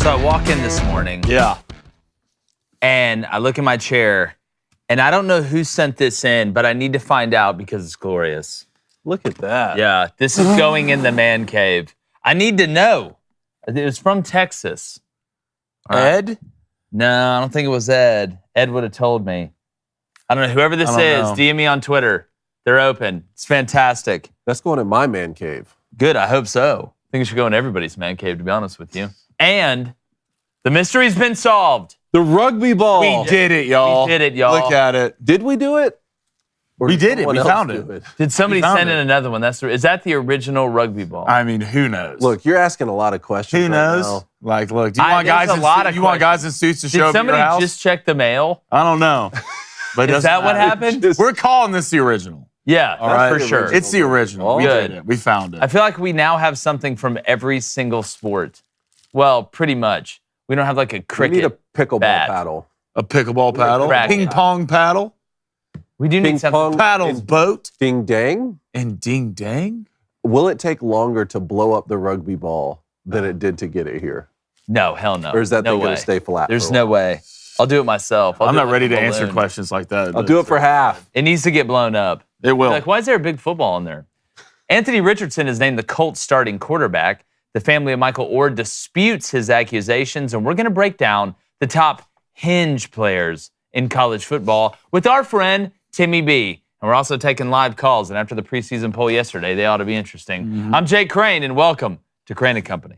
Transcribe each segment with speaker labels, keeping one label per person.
Speaker 1: So I walk in this morning.
Speaker 2: Yeah.
Speaker 1: And I look in my chair, and I don't know who sent this in, but I need to find out because it's glorious.
Speaker 2: Look at that.
Speaker 1: Yeah, this is going in the man cave. I need to know. It was from Texas.
Speaker 2: Ed?
Speaker 1: No, I don't think it was Ed. Ed would have told me. I don't know. Whoever this is, DM me on Twitter. They're open. It's fantastic.
Speaker 3: That's going in my man cave.
Speaker 1: Good, I hope so. I think it should go in everybody's man cave, to be honest with you. And the mystery's been solved.
Speaker 3: The rugby ball.
Speaker 2: We did it, y'all.
Speaker 1: We did it, y'all.
Speaker 2: Look at it.
Speaker 3: Did we do it? Or
Speaker 2: We did it.
Speaker 3: someone
Speaker 2: We
Speaker 3: else
Speaker 2: found
Speaker 3: do
Speaker 2: it.
Speaker 1: Did somebody
Speaker 2: We found
Speaker 1: send in
Speaker 2: it.
Speaker 1: another one? Is that the original rugby ball?
Speaker 2: I mean, who knows?
Speaker 3: Look, you're asking a lot of questions.
Speaker 2: who
Speaker 3: right
Speaker 2: knows?
Speaker 3: now.
Speaker 2: Like, look, do you want
Speaker 1: there's
Speaker 2: guys
Speaker 1: a
Speaker 2: in
Speaker 1: lot of
Speaker 2: you want guys in suits to show
Speaker 1: Did
Speaker 2: up at your
Speaker 1: somebody
Speaker 2: house?
Speaker 1: just check the mail?
Speaker 2: I don't know. But it
Speaker 1: Is
Speaker 2: doesn't
Speaker 1: that what
Speaker 2: matter.
Speaker 1: happened?
Speaker 2: We're calling this the original.
Speaker 1: Yeah,
Speaker 2: All right.
Speaker 1: for sure.
Speaker 2: It's the original. We
Speaker 1: Good.
Speaker 2: did it. We found it.
Speaker 1: I feel like we now have something from every single sport. Well, pretty much. We don't have like a
Speaker 3: We
Speaker 1: cricket.
Speaker 3: need a pickleball
Speaker 1: bat.
Speaker 3: paddle.
Speaker 2: A pickleball paddle,
Speaker 1: crack
Speaker 2: ping
Speaker 1: it.
Speaker 2: pong paddle,
Speaker 1: We do
Speaker 3: Ping
Speaker 1: need something.
Speaker 3: pong.
Speaker 2: paddles boat,
Speaker 3: Ding dang.
Speaker 2: and ding dang.
Speaker 3: Will it take longer to blow up the rugby ball than it did to get it here?
Speaker 1: No, hell no.
Speaker 3: Or is that
Speaker 1: no
Speaker 3: thing going
Speaker 1: way.
Speaker 3: to stay flat?
Speaker 1: There's
Speaker 3: for a
Speaker 1: no
Speaker 3: while?
Speaker 1: way. I'll do it myself.
Speaker 2: I'm
Speaker 1: do it
Speaker 2: not
Speaker 1: like
Speaker 2: ready
Speaker 1: a
Speaker 2: to answer
Speaker 1: balloon.
Speaker 2: questions like that.
Speaker 3: I'll do it for half.
Speaker 1: It needs to get blown up.
Speaker 2: It will.
Speaker 1: Like, why is there a big football in there? Anthony Richardson is named the Colts starting quarterback. The family of Michael Oher disputes his accusations, and we're going to break down the top Hinge players in college football with our friend Timmy B. And we're also taking live calls, and after the preseason poll yesterday, they ought to be interesting. I'm Jake Crain, and welcome to Crain and Company.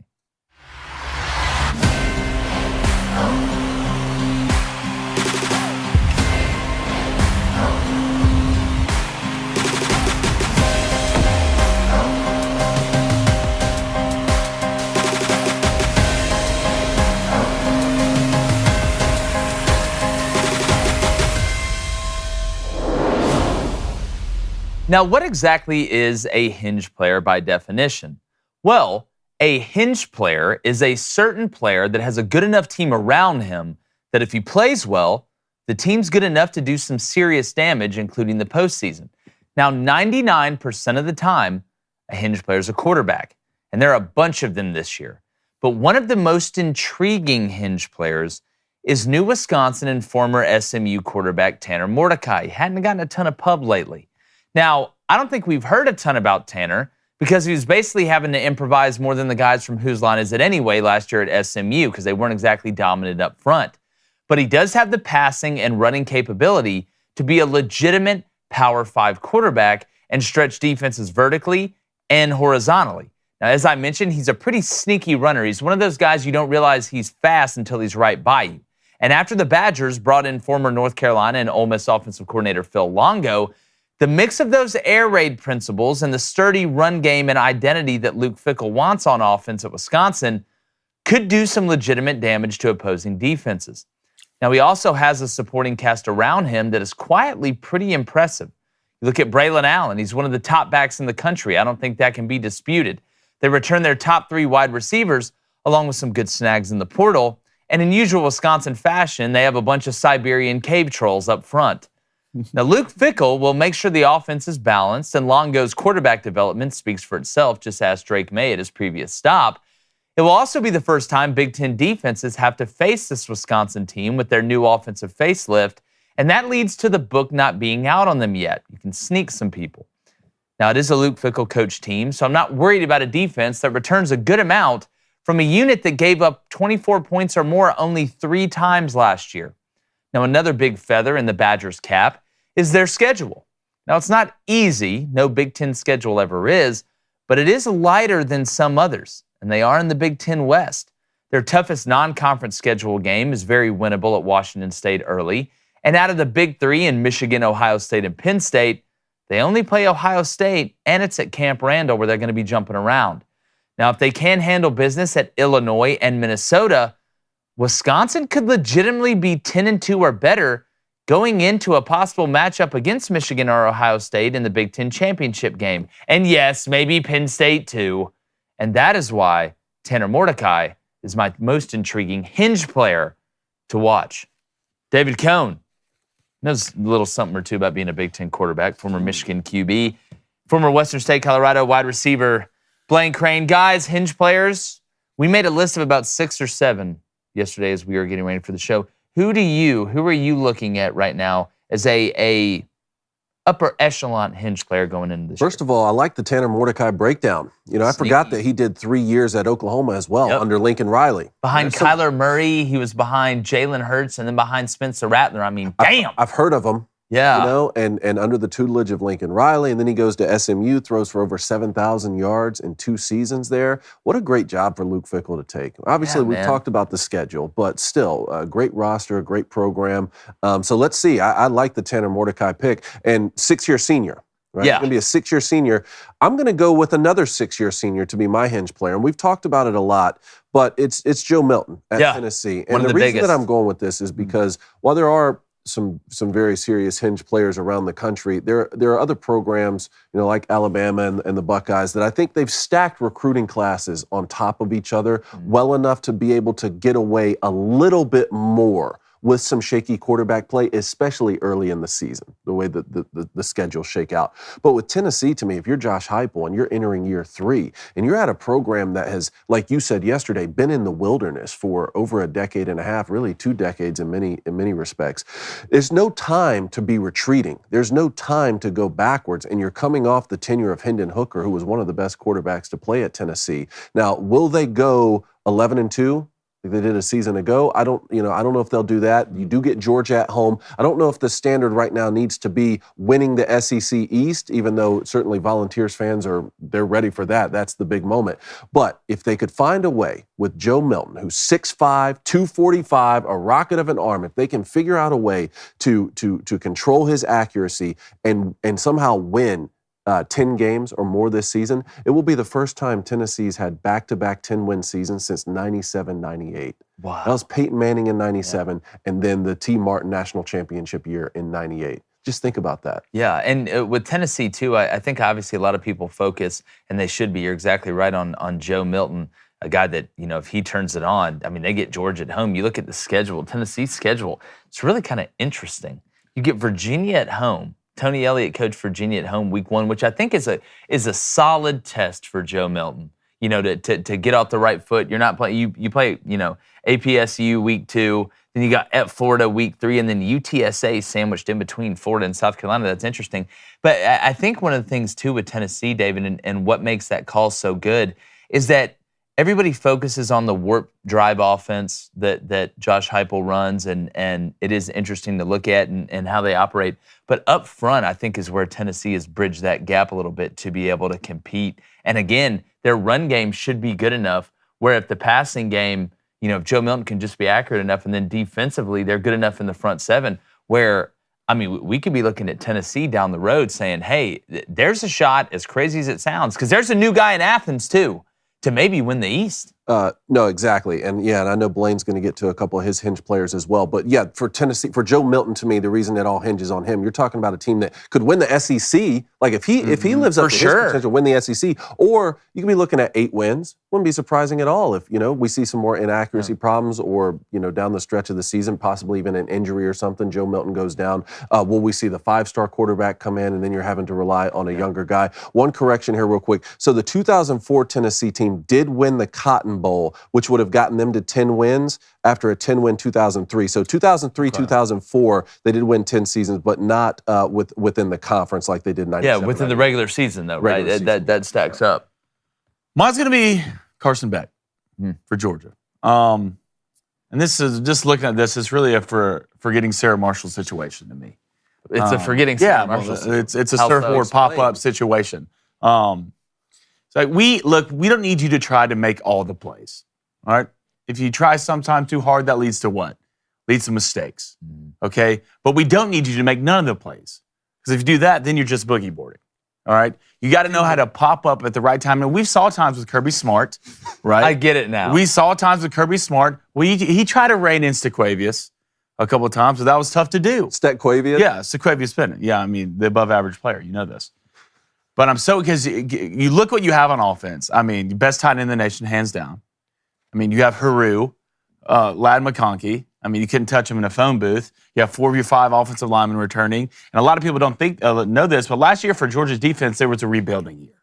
Speaker 1: Now, what exactly is a Hinge player by definition? Well, a Hinge player is a certain player that has a good enough team around him that if he plays well, the team's good enough to do some serious damage, including the postseason. Now, 99% of the time, a Hinge player is a quarterback, and there are a bunch of them this year. But one of the most intriguing Hinge players is new Wisconsin and former SMU quarterback Tanner Mordecai. He hadn't gotten a ton of pub lately. Now, I don't think we've heard a ton about Tanner because he was basically having to improvise more than the guys from Whose Line Is It Anyway last year at SMU because they weren't exactly dominant up front. But he does have the passing and running capability to be a legitimate Power 5 quarterback and stretch defenses vertically and horizontally. Now, as I mentioned, he's a pretty sneaky runner. He's one of those guys you don't realize he's fast until he's right by you. And after the Badgers brought in former North Carolina and Ole Miss offensive coordinator Phil Longo, the mix of those air raid principles and the sturdy run game and identity that Luke Fickell wants on offense at Wisconsin could do some legitimate damage to opposing defenses. Now, he also has a supporting cast around him that is quietly pretty impressive. You look at Braylon Allen. He's one of the top backs in the country. I don't think that can be disputed. They return their top 3 wide receivers along with some good snags in the portal. And in usual Wisconsin fashion, they have a bunch of Siberian cave trolls up front. Now, Luke Fickell will make sure the offense is balanced, and Longo's quarterback development speaks for itself, just ask Drake May at his previous stop. It will also be the first time Big Ten defenses have to face this Wisconsin team with their new offensive facelift, and that leads to the book not being out on them yet. You can sneak some people. Now, it is a Luke Fickell coach team, so I'm not worried about a defense that returns a good amount from a unit that gave up 24 points or more only 3 times last year. Now, another big feather in the Badgers' cap is their schedule. Now, it's not easy. No Big Ten schedule ever is, but it is lighter than some others, and they are in the Big Ten West. Their toughest non-conference schedule game is very winnable at Washington State early, and out of the Big 3 in Michigan, Ohio State, and Penn State, they only play Ohio State, and it's at Camp Randall where they're going to be jumping around. Now, if they can handle business at Illinois and Minnesota, Wisconsin could legitimately be 10-2 or better going into a possible matchup against Michigan or Ohio State in the Big Ten championship game. And yes, maybe Penn State too. And that is why Tanner Mordecai is my most intriguing Hinge player to watch. David Cohn knows a little something or two about being a Big Ten quarterback, former Michigan QB, former Western State, Colorado wide receiver Blaine Crain. Guys, Hinge players, We made a list of about 6 or 7 yesterday as we were getting ready for the show. Who are you looking at right now as a upper echelon Hinge player going into this
Speaker 3: First
Speaker 1: year?
Speaker 3: of all, I like the Tanner Mordecai breakdown. I forgot that he did 3 years at Oklahoma as well under Lincoln Riley.
Speaker 1: Behind Kyler Murray, he was behind Jalen Hurts, and then behind Spencer Rattler. I mean, damn.
Speaker 3: I've heard of him.
Speaker 1: Yeah.
Speaker 3: And under the tutelage of Lincoln Riley, and then he goes to SMU, throws for over 7,000 yards in 2 seasons there. What a great job for Luke Fickell to take. Obviously, we've talked about the schedule, but still, a great roster, a great program. So let's see. I like the Tanner Mordecai pick. And 6-year senior. Right?
Speaker 1: Yeah.
Speaker 3: He's going to be a 6-year senior. I'm going to go with another 6-year senior to be my Hinge player. And we've talked about it a lot, but it's Joe Milton at Tennessee. And the reason that I'm going with this is because while there are some very serious Hinge players around the country, there are other programs, like Alabama and the Buckeyes, that I think they've stacked recruiting classes on top of each other well enough to be able to get away a little bit more with some shaky quarterback play, especially early in the season, the way that the schedules shake out. But with Tennessee, to me, if you're Josh Heupel and you're entering year 3, and you're at a program that has, like you said yesterday, been in the wilderness for over a decade and a half, really 2 decades in many respects, there's no time to be retreating. There's no time to go backwards, and you're coming off the tenure of Hendon Hooker, who was one of the best quarterbacks to play at Tennessee. Now, will they go 11-2? Like they did a season ago? I don't know if they'll do that. You do get Georgia at home. I don't know if the standard right now needs to be winning the SEC East, even though certainly Volunteers fans they're ready for that. That's the big moment. But if they could find a way with Joe Milton, who's 6'5", 245, a rocket of an arm, if they can figure out a way to control his accuracy and somehow win 10 games or more this season, it will be the first time Tennessee's had back-to-back 10-win seasons since 97-98.
Speaker 1: Wow.
Speaker 3: That was Peyton Manning in 97, and then the T. Martin National Championship year in 98. Just think about that.
Speaker 1: Yeah, and with Tennessee, too, I think obviously a lot of people focus, and they should be, you're exactly right, on Joe Milton, a guy that, if he turns it on, I mean, they get Georgia at home. You look at the schedule, Tennessee's schedule, it's really kind of interesting. You get Virginia at home. Tony Elliott coached Virginia at home week 1, which I think is a solid test for Joe Milton. To get off the right foot. You're not playing. You play. APSU week 2. Then you got at Florida week 3, and then UTSA sandwiched in between Florida and South Carolina. That's interesting. But I think one of the things too with Tennessee, David, and what makes that call so good is that everybody focuses on the warp drive offense that Josh Heupel runs, and it is interesting to look at and how they operate. But up front, I think, is where Tennessee has bridged that gap a little bit to be able to compete. And again, their run game should be good enough where if the passing game, if Joe Milton can just be accurate enough, and then defensively, they're good enough in the front 7 where, I mean, we could be looking at Tennessee down the road saying, hey, there's a shot, as crazy as it sounds, because there's a new guy in Athens, too, to maybe win the East.
Speaker 3: No, exactly. And I know Blaine's going to get to a couple of his Hinge players as well. But yeah, for Tennessee, for Joe Milton, to me, the reason it all hinges on him, you're talking about a team that could win the SEC. Like if he lives up to his potential, win the SEC, or you could be looking at 8 wins. Wouldn't be surprising at all if, we see some more inaccuracy problems or, down the stretch of the season, possibly even an injury or something. Joe Milton goes down. Will we see the 5-star quarterback come in and then you're having to rely on a younger guy? One correction here real quick. So the 2004 Tennessee team did win the Cotton Bowl, which would have gotten them to 10 wins after a 10-win 2003. So 2003, 2004, they did win 10 seasons, but not within the conference like they did in 97.
Speaker 1: Yeah, within the regular season, though, right? That stacks up.
Speaker 2: Mine's going to be Carson Beck for Georgia. And this is, just looking at this, it's really a forgetting Sarah Marshall situation to me.
Speaker 1: It's a forgetting Sarah Marshall situation.
Speaker 2: It's a surfboard pop-up situation. So we don't need you to try to make all the plays. All right? If you try sometime too hard, that leads to what? Leads to mistakes. Okay? But we don't need you to make none of the plays. Because if you do that, then you're just boogie boarding. All right? You got to know how to pop up at the right time. And we saw times with Kirby Smart, right?
Speaker 1: I get it now.
Speaker 2: We saw times with Kirby Smart. He tried to rein in Stequavius a couple of times, but that was tough to do.
Speaker 3: Stequavius?
Speaker 2: Yeah, Stequavius Bennett. Yeah, I mean, the above-average player. You know this. But because you look what you have on offense. I mean, best tight end in the nation, hands down. I mean, you have Haru, Lad McConkey. I mean, you couldn't touch him in a phone booth. You have 4 of your 5 offensive linemen returning. And a lot of people don't know this, but last year for Georgia's defense, there was a rebuilding year.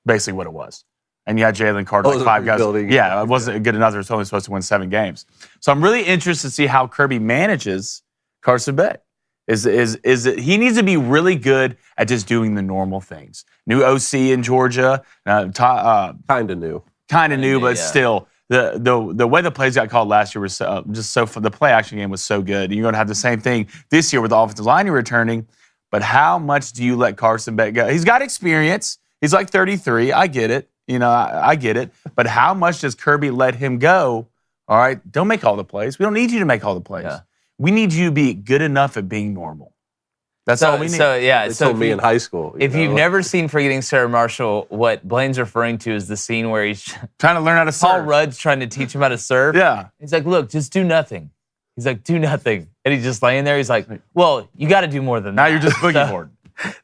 Speaker 2: Basically what it was. And you had Jalen Carter, like 5 guys. Yeah, it wasn't good enough. They're only supposed to win 7 games. So I'm really interested to see how Kirby manages Carson Beck. Is it, he needs to be really good at just doing the normal things. New OC in Georgia,
Speaker 3: kind of new,
Speaker 2: but still, the way the plays got called last year was the play action game was so good. And you're going to have the same thing this year with the offensive line you're returning. But how much do you let Carson Beck go? He's got experience. He's like 33. I get it. I get it. But how much does Kirby let him go? All right, don't make all the plays. We don't need you to make all the plays. Yeah. We need you to be good enough at being normal. That's all we need.
Speaker 3: They told me in high school.
Speaker 1: If you've never seen Forgetting Sarah Marshall, what Blaine's referring to is the scene where he's
Speaker 2: trying to learn how to serve.
Speaker 1: Paul Rudd's trying to teach him how to serve.
Speaker 2: Yeah.
Speaker 1: He's like, look, just do nothing. He's like, do nothing. And he's just laying there. He's like, well, you got to do more than that.
Speaker 2: Now you're just boogie board.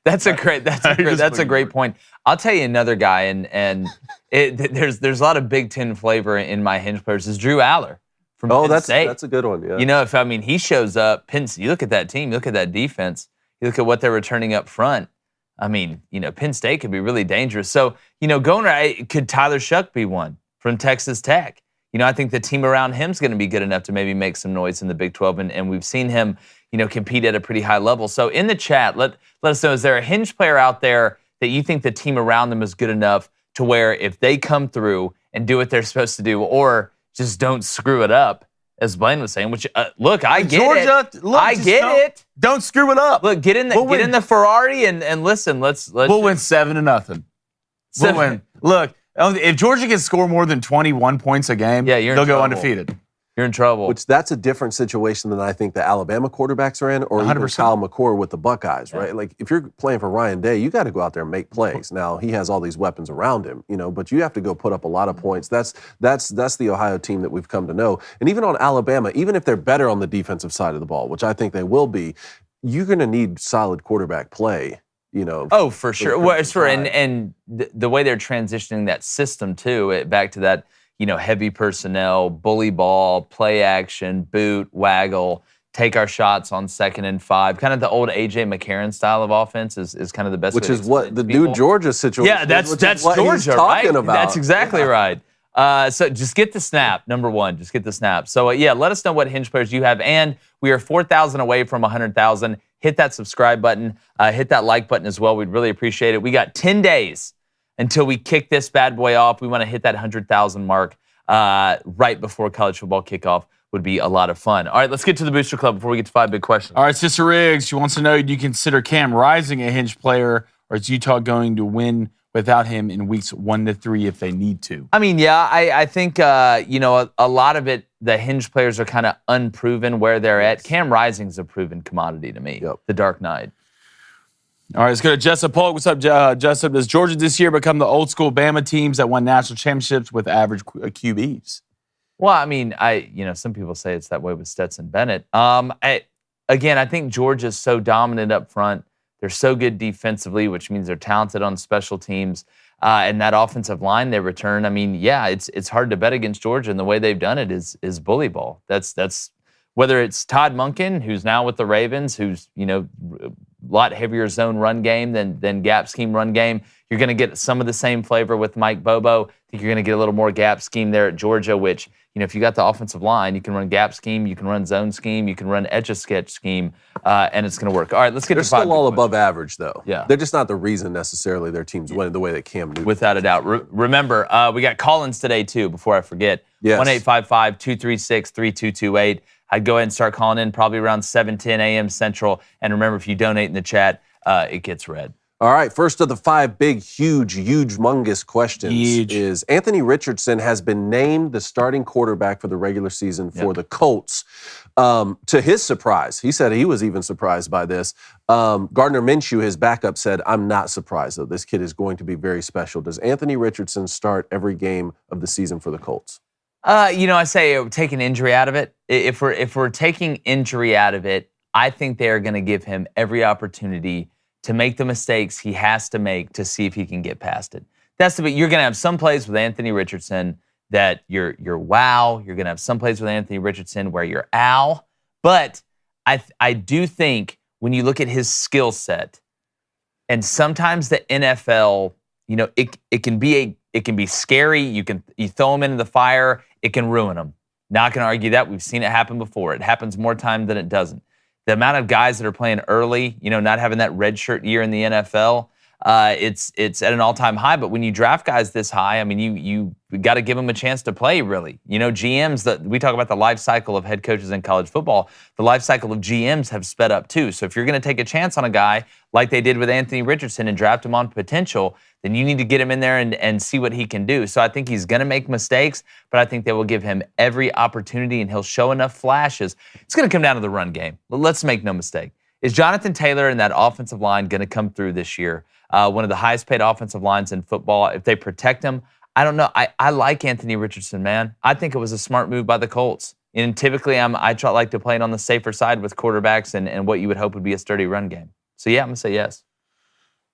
Speaker 1: That's a great point. I'll tell you another guy, and there's a lot of Big Ten flavor in my Hinge players. Is Drew Aller from Penn State.
Speaker 3: That's a good one. Yeah.
Speaker 1: He shows up. You look at that team. You look at that defense. You look at what they're returning up front. Penn State could be really dangerous. So, could Tyler Shuck be one from Texas Tech? I think the team around him is going to be good enough to maybe make some noise in the Big 12, and we've seen him, compete at a pretty high level. So in the chat, let us know, is there a Hinge player out there that you think the team around them is good enough to where if they come through and do what they're supposed to do, or just don't screw it up, as Blaine was saying, which, look, I get
Speaker 2: Georgia,
Speaker 1: it. I get it.
Speaker 2: Don't screw it up.
Speaker 1: Look, get in the Ferrari and listen, let's
Speaker 2: We'll win 7-0. We'll win. Look, if Georgia can score more than 21 points a game, they'll go undefeated.
Speaker 1: You're in trouble.
Speaker 3: Which that's a different situation than I think the Alabama quarterbacks are in, or 100%. Even Kyle McCord with the Buckeyes, right? Like, if you're playing for Ryan Day, you got to go out there and make plays. Now, he has all these weapons around him, but you have to go put up a lot of points. That's the Ohio team that we've come to know. And even on Alabama, even if they're better on the defensive side of the ball, which I think they will be, you're going to need solid quarterback play.
Speaker 1: Oh, for sure. And the way they're transitioning that system too, back to that, heavy personnel, bully ball, play action, boot, waggle, take our shots on 2nd and 5. Kind of the old A.J. McCarron style of offense is kind of the best.
Speaker 3: Which is what the new Georgia situation.
Speaker 1: Yeah, that's Georgia, right? About. That's exactly right. So just get the snap, number one. Just get the snap. So, let us know what Hinge players you have. And we are 4,000 away from 100,000. Hit that subscribe button. Hit that like button as well. We'd really appreciate it. We got 10 days until we kick this bad boy off. We want to hit that 100,000 mark right before college football kickoff. Would be a lot of fun. All right, let's get to the Booster Club before we get to 5 big questions.
Speaker 2: All right, Sister Riggs, she wants to know, do you consider Cam Rising a Hinge player, or is Utah going to win without him in weeks 1 to 3 if they need to?
Speaker 1: I think, a lot of it, the Hinge players are kind of unproven where they're at. Cam Rising's a proven commodity to me, The Dark Knight.
Speaker 2: All right, let's go to Jessup Polk. What's up, Jessup? Does Georgia this year become the old school Bama teams that won national championships with average QBs?
Speaker 1: Well, some people say it's that way with Stetson Bennett. I think Georgia's so dominant up front. They're so good defensively, which means they're talented on special teams. And that offensive line they return, it's hard to bet against Georgia, and the way they've done it is bully ball. That's whether it's Todd Monken, who's now with the Ravens, who's, a lot heavier zone run game than gap scheme run game. You're going to get some of the same flavor with Mike Bobo. I think you're going to get a little more gap scheme there at Georgia, which, if you got the offensive line, you can run gap scheme, you can run zone scheme, you can run etch-a-sketch scheme, and it's going to work. All right, let's get to 5.
Speaker 3: They're still all above average, though.
Speaker 1: Yeah.
Speaker 3: They're just not the reason necessarily their team's winning the way that Cam Newton.
Speaker 1: Without a doubt. Remember, we got call-ins today, too, before I forget.
Speaker 3: Yes.
Speaker 1: 1-855-236-3228. I'd go ahead and start calling in probably around 7:10 a.m. Central. And remember, if you donate in the chat, it gets read.
Speaker 3: All right, first of the 5 big, humongous questions is Anthony Richardson has been named the starting quarterback for the regular season for the Colts. To his surprise, he said he was even surprised by this. Gardner Minshew, his backup, said, I'm not surprised, though. This kid is going to be very special. Does Anthony Richardson start every game of the season for the Colts?
Speaker 1: I say take an injury out of it. If we're taking injury out of it, I think they are going to give him every opportunity to make the mistakes he has to make to see if he can get past it. You're going to have some plays with Anthony Richardson that you're wow. You're going to have some plays with Anthony Richardson where you're ow. But I do think when you look at his skill set, and sometimes the NFL, it It can be scary. You throw them into the fire. It can ruin them. Not going to argue that. We've seen it happen before. It happens more time than it doesn't. The amount of guys that are playing early, not having that redshirt year in the NFL, it's at an all-time high. But when you draft guys this high, I mean, you got to give them a chance to play, really. GMs, we talk about the life cycle of head coaches in college football. The life cycle of GMs have sped up too. So if you're going to take a chance on a guy like they did with Anthony Richardson and draft him on potential, then you need to get him in there and see what he can do. So I think he's going to make mistakes, but I think they will give him every opportunity and he'll show enough flashes. It's going to come down to the run game. Let's make no mistake. Is Jonathan Taylor and that offensive line going to come through this year? One of the highest paid offensive lines in football. If they protect him, I don't know. I like Anthony Richardson, man. I think it was a smart move by the Colts. And typically I like to play it on the safer side with quarterbacks and what you would hope would be a sturdy run game. So yeah, I'm going to say yes.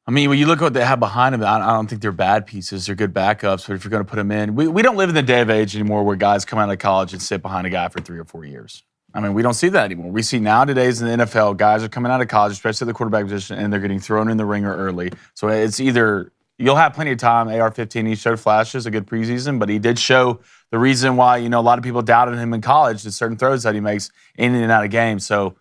Speaker 2: I mean, when you look at what they have behind them, I don't think they're bad pieces. They're good backups, but if you're going to put them in, we don't live in the day of age anymore where guys come out of college and sit behind a guy for 3 or 4 years. I mean, we don't see that anymore. We see nowadays in the NFL, guys are coming out of college, especially the quarterback position, and they're getting thrown in the ringer early. So it's either you'll have plenty of time. AR-15, he showed flashes, a good preseason, but he did show the reason why, a lot of people doubted him in college, the certain throws that he makes in and out of games. So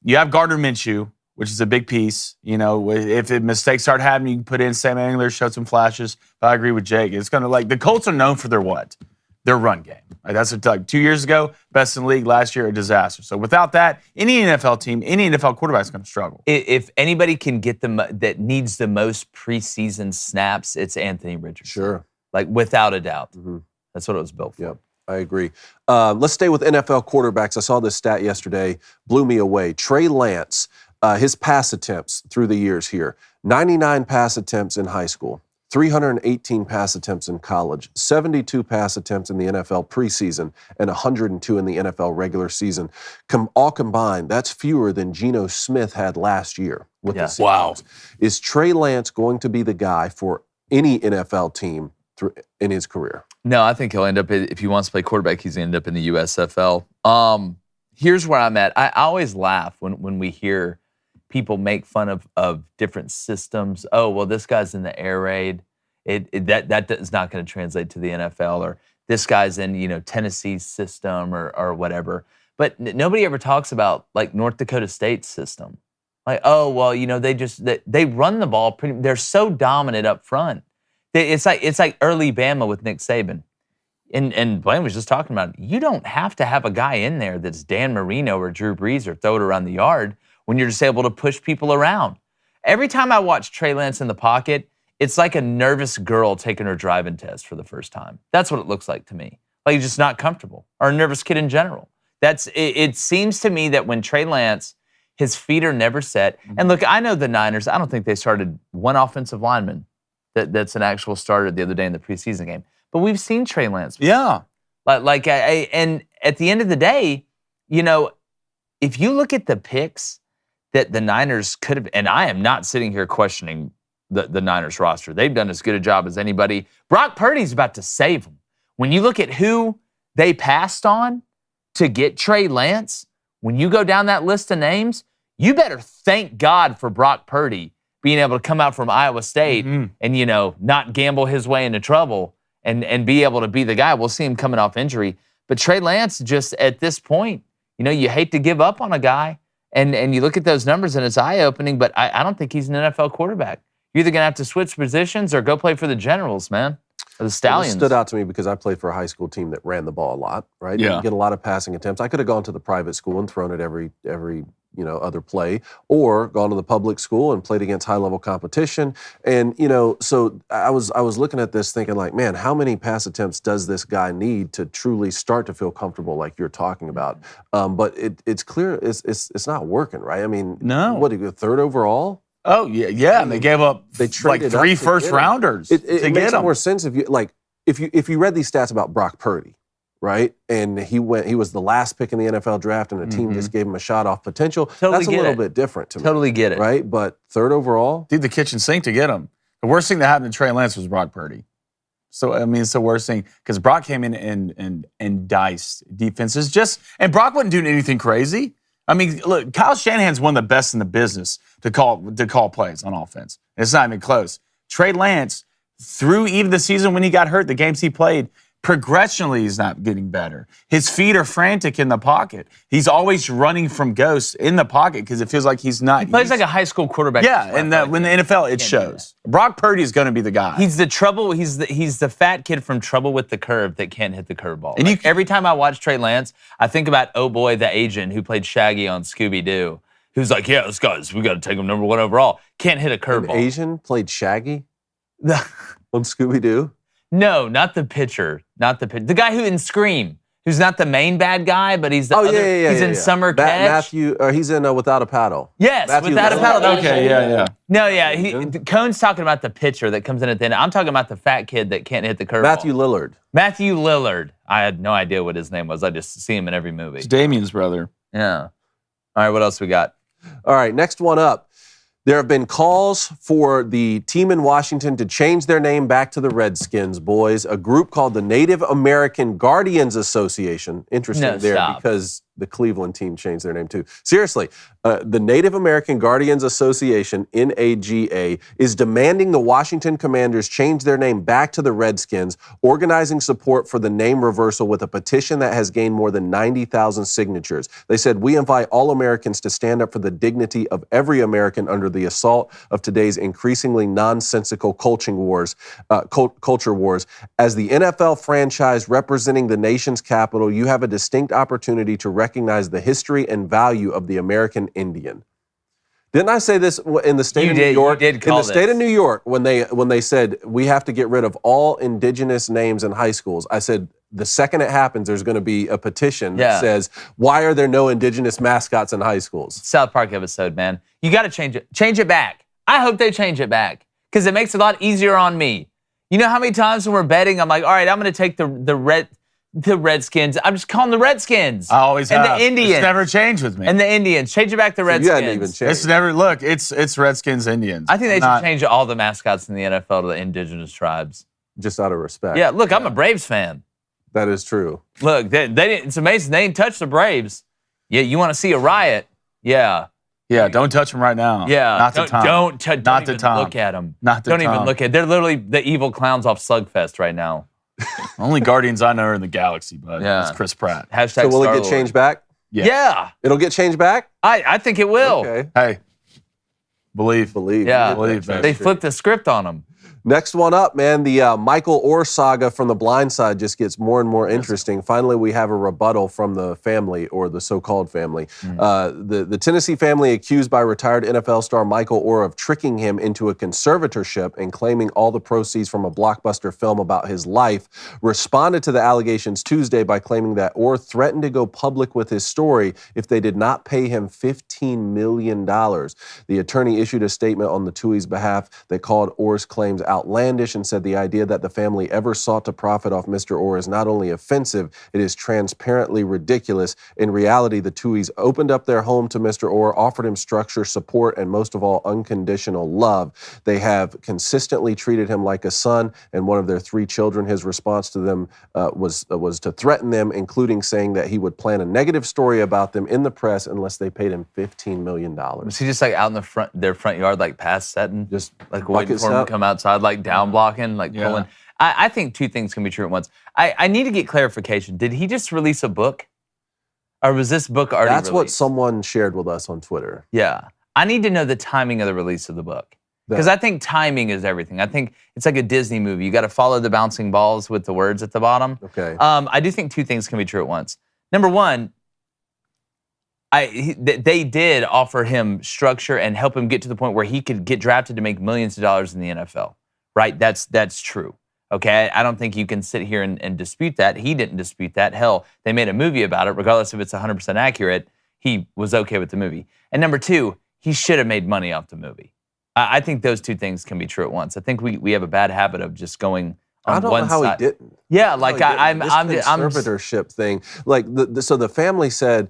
Speaker 2: you have Gardner Minshew, which is a big piece. If mistakes start happening, you can put in Sam Engler, show some flashes. But I agree with Jake. It's going to the Colts are known for their what? Their run game. That's 2 years ago, best in the league. Last year, a disaster. So without that, any NFL team, any NFL quarterback is going to struggle.
Speaker 1: If anybody can get that needs the most preseason snaps, it's Anthony Richardson.
Speaker 3: Sure.
Speaker 1: Without a doubt. Mm-hmm. That's what it was built for.
Speaker 3: Yep. I agree. Let's stay with NFL quarterbacks. I saw this stat yesterday, blew me away. Trey Lance, his pass attempts through the years here, 99 pass attempts in high school, 318 pass attempts in college, 72 pass attempts in the NFL preseason, and 102 in the NFL regular season. All combined, that's fewer than Geno Smith had last year with the Seahawks.
Speaker 2: Wow.
Speaker 3: Is Trey Lance going to be the guy for any NFL team in his career?
Speaker 1: No, I think he'll end up, if he wants to play quarterback, he's going to end up in the USFL. Here's where I'm at. I always laugh when we hear people make fun of different systems. Oh, well, this guy's in the air raid. That is not going to translate to the NFL. Or this guy's in Tennessee's system or whatever. But nobody ever talks about North Dakota State's system. They run the ball pretty. They're so dominant up front. It's like early Bama with Nick Saban. And Blaine was just talking about it. You don't have to have a guy in there that's Dan Marino or Drew Brees or throw it around the yard when you're just able to push people around. Every time I watch Trey Lance in the pocket, it's like a nervous girl taking her driving test for the first time. That's what it looks like to me. Like he's just not comfortable, or a nervous kid in general. It seems to me that when Trey Lance, his feet are never set. And look, I know the Niners, I don't think they started one offensive lineman that's an actual starter the other day in the preseason game. But we've seen Trey Lance.
Speaker 2: Yeah.
Speaker 1: And at the end of the day, if you look at the picks that the Niners could have, and I am not sitting here questioning the Niners roster. They've done as good a job as anybody. Brock Purdy's about to save them. When you look at who they passed on to get Trey Lance, when you go down that list of names, you better thank God for Brock Purdy being able to come out from Iowa State and, not gamble his way into trouble and be able to be the guy. We'll see him coming off injury. But Trey Lance, just at this point, you hate to give up on a guy. And you look at those numbers and it's eye-opening, but I don't think he's an NFL quarterback. You're either going to have to switch positions or go play for the Generals, man, or the Stallions.
Speaker 3: It stood out to me because I played for a high school team that ran the ball a lot, right?
Speaker 2: Yeah.
Speaker 3: You get a lot of passing attempts. I could have gone to the private school and thrown it every other play, or gone to the public school and played against high-level competition. And, so I was looking at this thinking man, how many pass attempts does this guy need to truly start to feel comfortable like you're talking about? But it's clear it's not working, right? I mean,
Speaker 2: no.
Speaker 3: What, third overall?
Speaker 2: Oh, yeah. And they gave up
Speaker 3: traded
Speaker 2: 3 first-rounders to get them.
Speaker 3: It makes more sense if you read these stats about Brock Purdy, right? And he was the last pick in the NFL draft, and the team just gave him a shot off potential. That's a little bit different to me.
Speaker 1: Totally get it.
Speaker 3: Right? But third overall?
Speaker 2: Did the kitchen sink to get him. The worst thing that happened to Trey Lance was Brock Purdy. So, I mean, it's the worst thing because Brock came in and diced defenses. And Brock wasn't doing anything crazy. I mean, look, Kyle Shanahan's one of the best in the business to call plays on offense. It's not even close. Trey Lance through even the season when he got hurt, the games he played, progressionally he's not getting better. His feet are frantic in the pocket. He's always running from ghosts in the pocket because it feels like he's not.
Speaker 1: He plays like a high school quarterback.
Speaker 2: Yeah, and when the NFL, it shows. Brock Purdy is going to be the guy.
Speaker 1: He's the trouble. He's the fat kid from Trouble with the Curve that can't hit the curveball. And every time I watch Trey Lance, I think about oh boy, the agent who played Shaggy on Scooby-Doo, who's like, yeah, this guy's, we got to take him number 1 overall. Can't hit a curveball.
Speaker 3: An Asian played Shaggy on Scooby-Doo?
Speaker 1: No, not the pitcher. The guy who in Scream, who's not the main bad guy, but he's the he's in Summer Catch.
Speaker 3: Matthew, he's in Without a Paddle.
Speaker 1: Yes,
Speaker 3: Matthew
Speaker 1: Without a Paddle.
Speaker 2: Okay, yeah.
Speaker 1: No, yeah. Cone's talking about the pitcher that comes in at the end. I'm talking about the fat kid that can't hit the curveball.
Speaker 3: Matthew Lillard.
Speaker 1: I had no idea what his name was. I just see him in every movie.
Speaker 2: It's Damien's brother.
Speaker 1: Yeah. All right, what else we got?
Speaker 3: All right, next one up. There have been calls for the team in Washington to change their name back to the Redskins, boys. A group called the Native American Guardians Association. Interesting because the Cleveland team changed their name too. Seriously, the Native American Guardians Association, NAGA, is demanding the Washington Commanders change their name back to the Redskins, organizing support for the name reversal with a petition that has gained more than 90,000 signatures. They said, we invite all Americans to stand up for the dignity of every American under the assault of today's increasingly nonsensical culture wars. As the NFL franchise representing the nation's capital, you have a distinct opportunity to recognize the history and value of the American Indian. Didn't I say this in the state of New York?
Speaker 1: You did call
Speaker 3: in the state of New York, when they said we have to get rid of all indigenous names in high schools, I said the second it happens, there's going to be a petition that says, why are there no indigenous mascots in high schools?
Speaker 1: South Park episode, man. You got to change it. Change it back. I hope they change it back because it makes it a lot easier on me. You know how many times when we're betting, I'm like, all right, I'm going to take the Redskins. I'm just calling the Redskins.
Speaker 2: I always have.
Speaker 1: And the Indians.
Speaker 2: It's never changed with me.
Speaker 1: And the Indians. Change it back to Redskins.
Speaker 3: You hadn't even changed.
Speaker 2: It's never, look, it's Redskins, Indians.
Speaker 1: I think they should change all the mascots in the NFL to the indigenous tribes.
Speaker 3: Just out of respect.
Speaker 1: Yeah, look, I'm a Braves fan.
Speaker 3: That is true.
Speaker 1: Look, they didn't, it's amazing. They didn't touch the Braves. Yeah, you want to see a riot? Yeah.
Speaker 2: Yeah, don't touch them right now.
Speaker 1: Yeah.
Speaker 2: Not to Tom.
Speaker 1: Don't even look at them.
Speaker 2: Not to Tom.
Speaker 1: Don't even look at them. They're literally the evil clowns off Slugfest right now.
Speaker 2: Only Guardians I know are in the galaxy, bud.
Speaker 1: Yeah.
Speaker 2: It's Chris Pratt.
Speaker 1: Hashtag
Speaker 3: so will
Speaker 1: Star-Lord.
Speaker 3: it get changed back?
Speaker 1: Yeah.
Speaker 3: It'll get changed back?
Speaker 1: I think it will.
Speaker 3: Okay.
Speaker 2: Hey, believe.
Speaker 1: Yeah.
Speaker 2: Believe.
Speaker 1: They flipped the script on them.
Speaker 3: Next one up, man, the Michael Oher saga from The Blind Side just gets more and more interesting. Finally, we have a rebuttal from the family, or the so-called family. The Tennessee family accused by retired NFL star Michael Oher of tricking him into a conservatorship and claiming all the proceeds from a blockbuster film about his life responded to the allegations Tuesday by claiming that Oher threatened to go public with his story if they did not pay him $15 million. The attorney issued a statement on the Tuohy's behalf that called Oher's claims outlandish and said the idea that the family ever sought to profit off Mr. Oher is not only offensive, it is transparently ridiculous. In reality, the Tuohy's opened up their home to Mr. Oher, offered him structure, support, and most of all, unconditional love. They have consistently treated him like a son and one of their 3 children. His response to them was to threaten them, including saying that he would plan a negative story about them in the press unless they paid him $15 million.
Speaker 1: Was he just like out in their front yard, like pass setting?
Speaker 3: Just
Speaker 1: like waiting for him to come outside, like down blocking, like pulling. I think 2 things can be true at once. I need to get clarification. Did he just release a book? Or was this book already
Speaker 3: That's
Speaker 1: released?
Speaker 3: what someone shared with us on Twitter.
Speaker 1: Yeah. I need to know the timing of the release of the book. Because I think timing is everything. I think it's like a Disney movie. You got to follow the bouncing balls with the words at the bottom.
Speaker 3: Okay.
Speaker 1: I do think 2 things can be true at once. Number one, they did offer him structure and help him get to the point where he could get drafted to make millions of dollars in the NFL, right? That's true, okay? I don't think you can sit here and dispute that. He didn't dispute that. Hell, they made a movie about it. Regardless if it's 100% accurate, he was okay with the movie. And number 2, he should have made money off the movie. I think those 2 things can be true at once. I think we have a bad habit of just going on one side.
Speaker 3: I don't know how he didn't.
Speaker 1: Yeah, like I'm
Speaker 3: conservatorship thing. Like so the family said,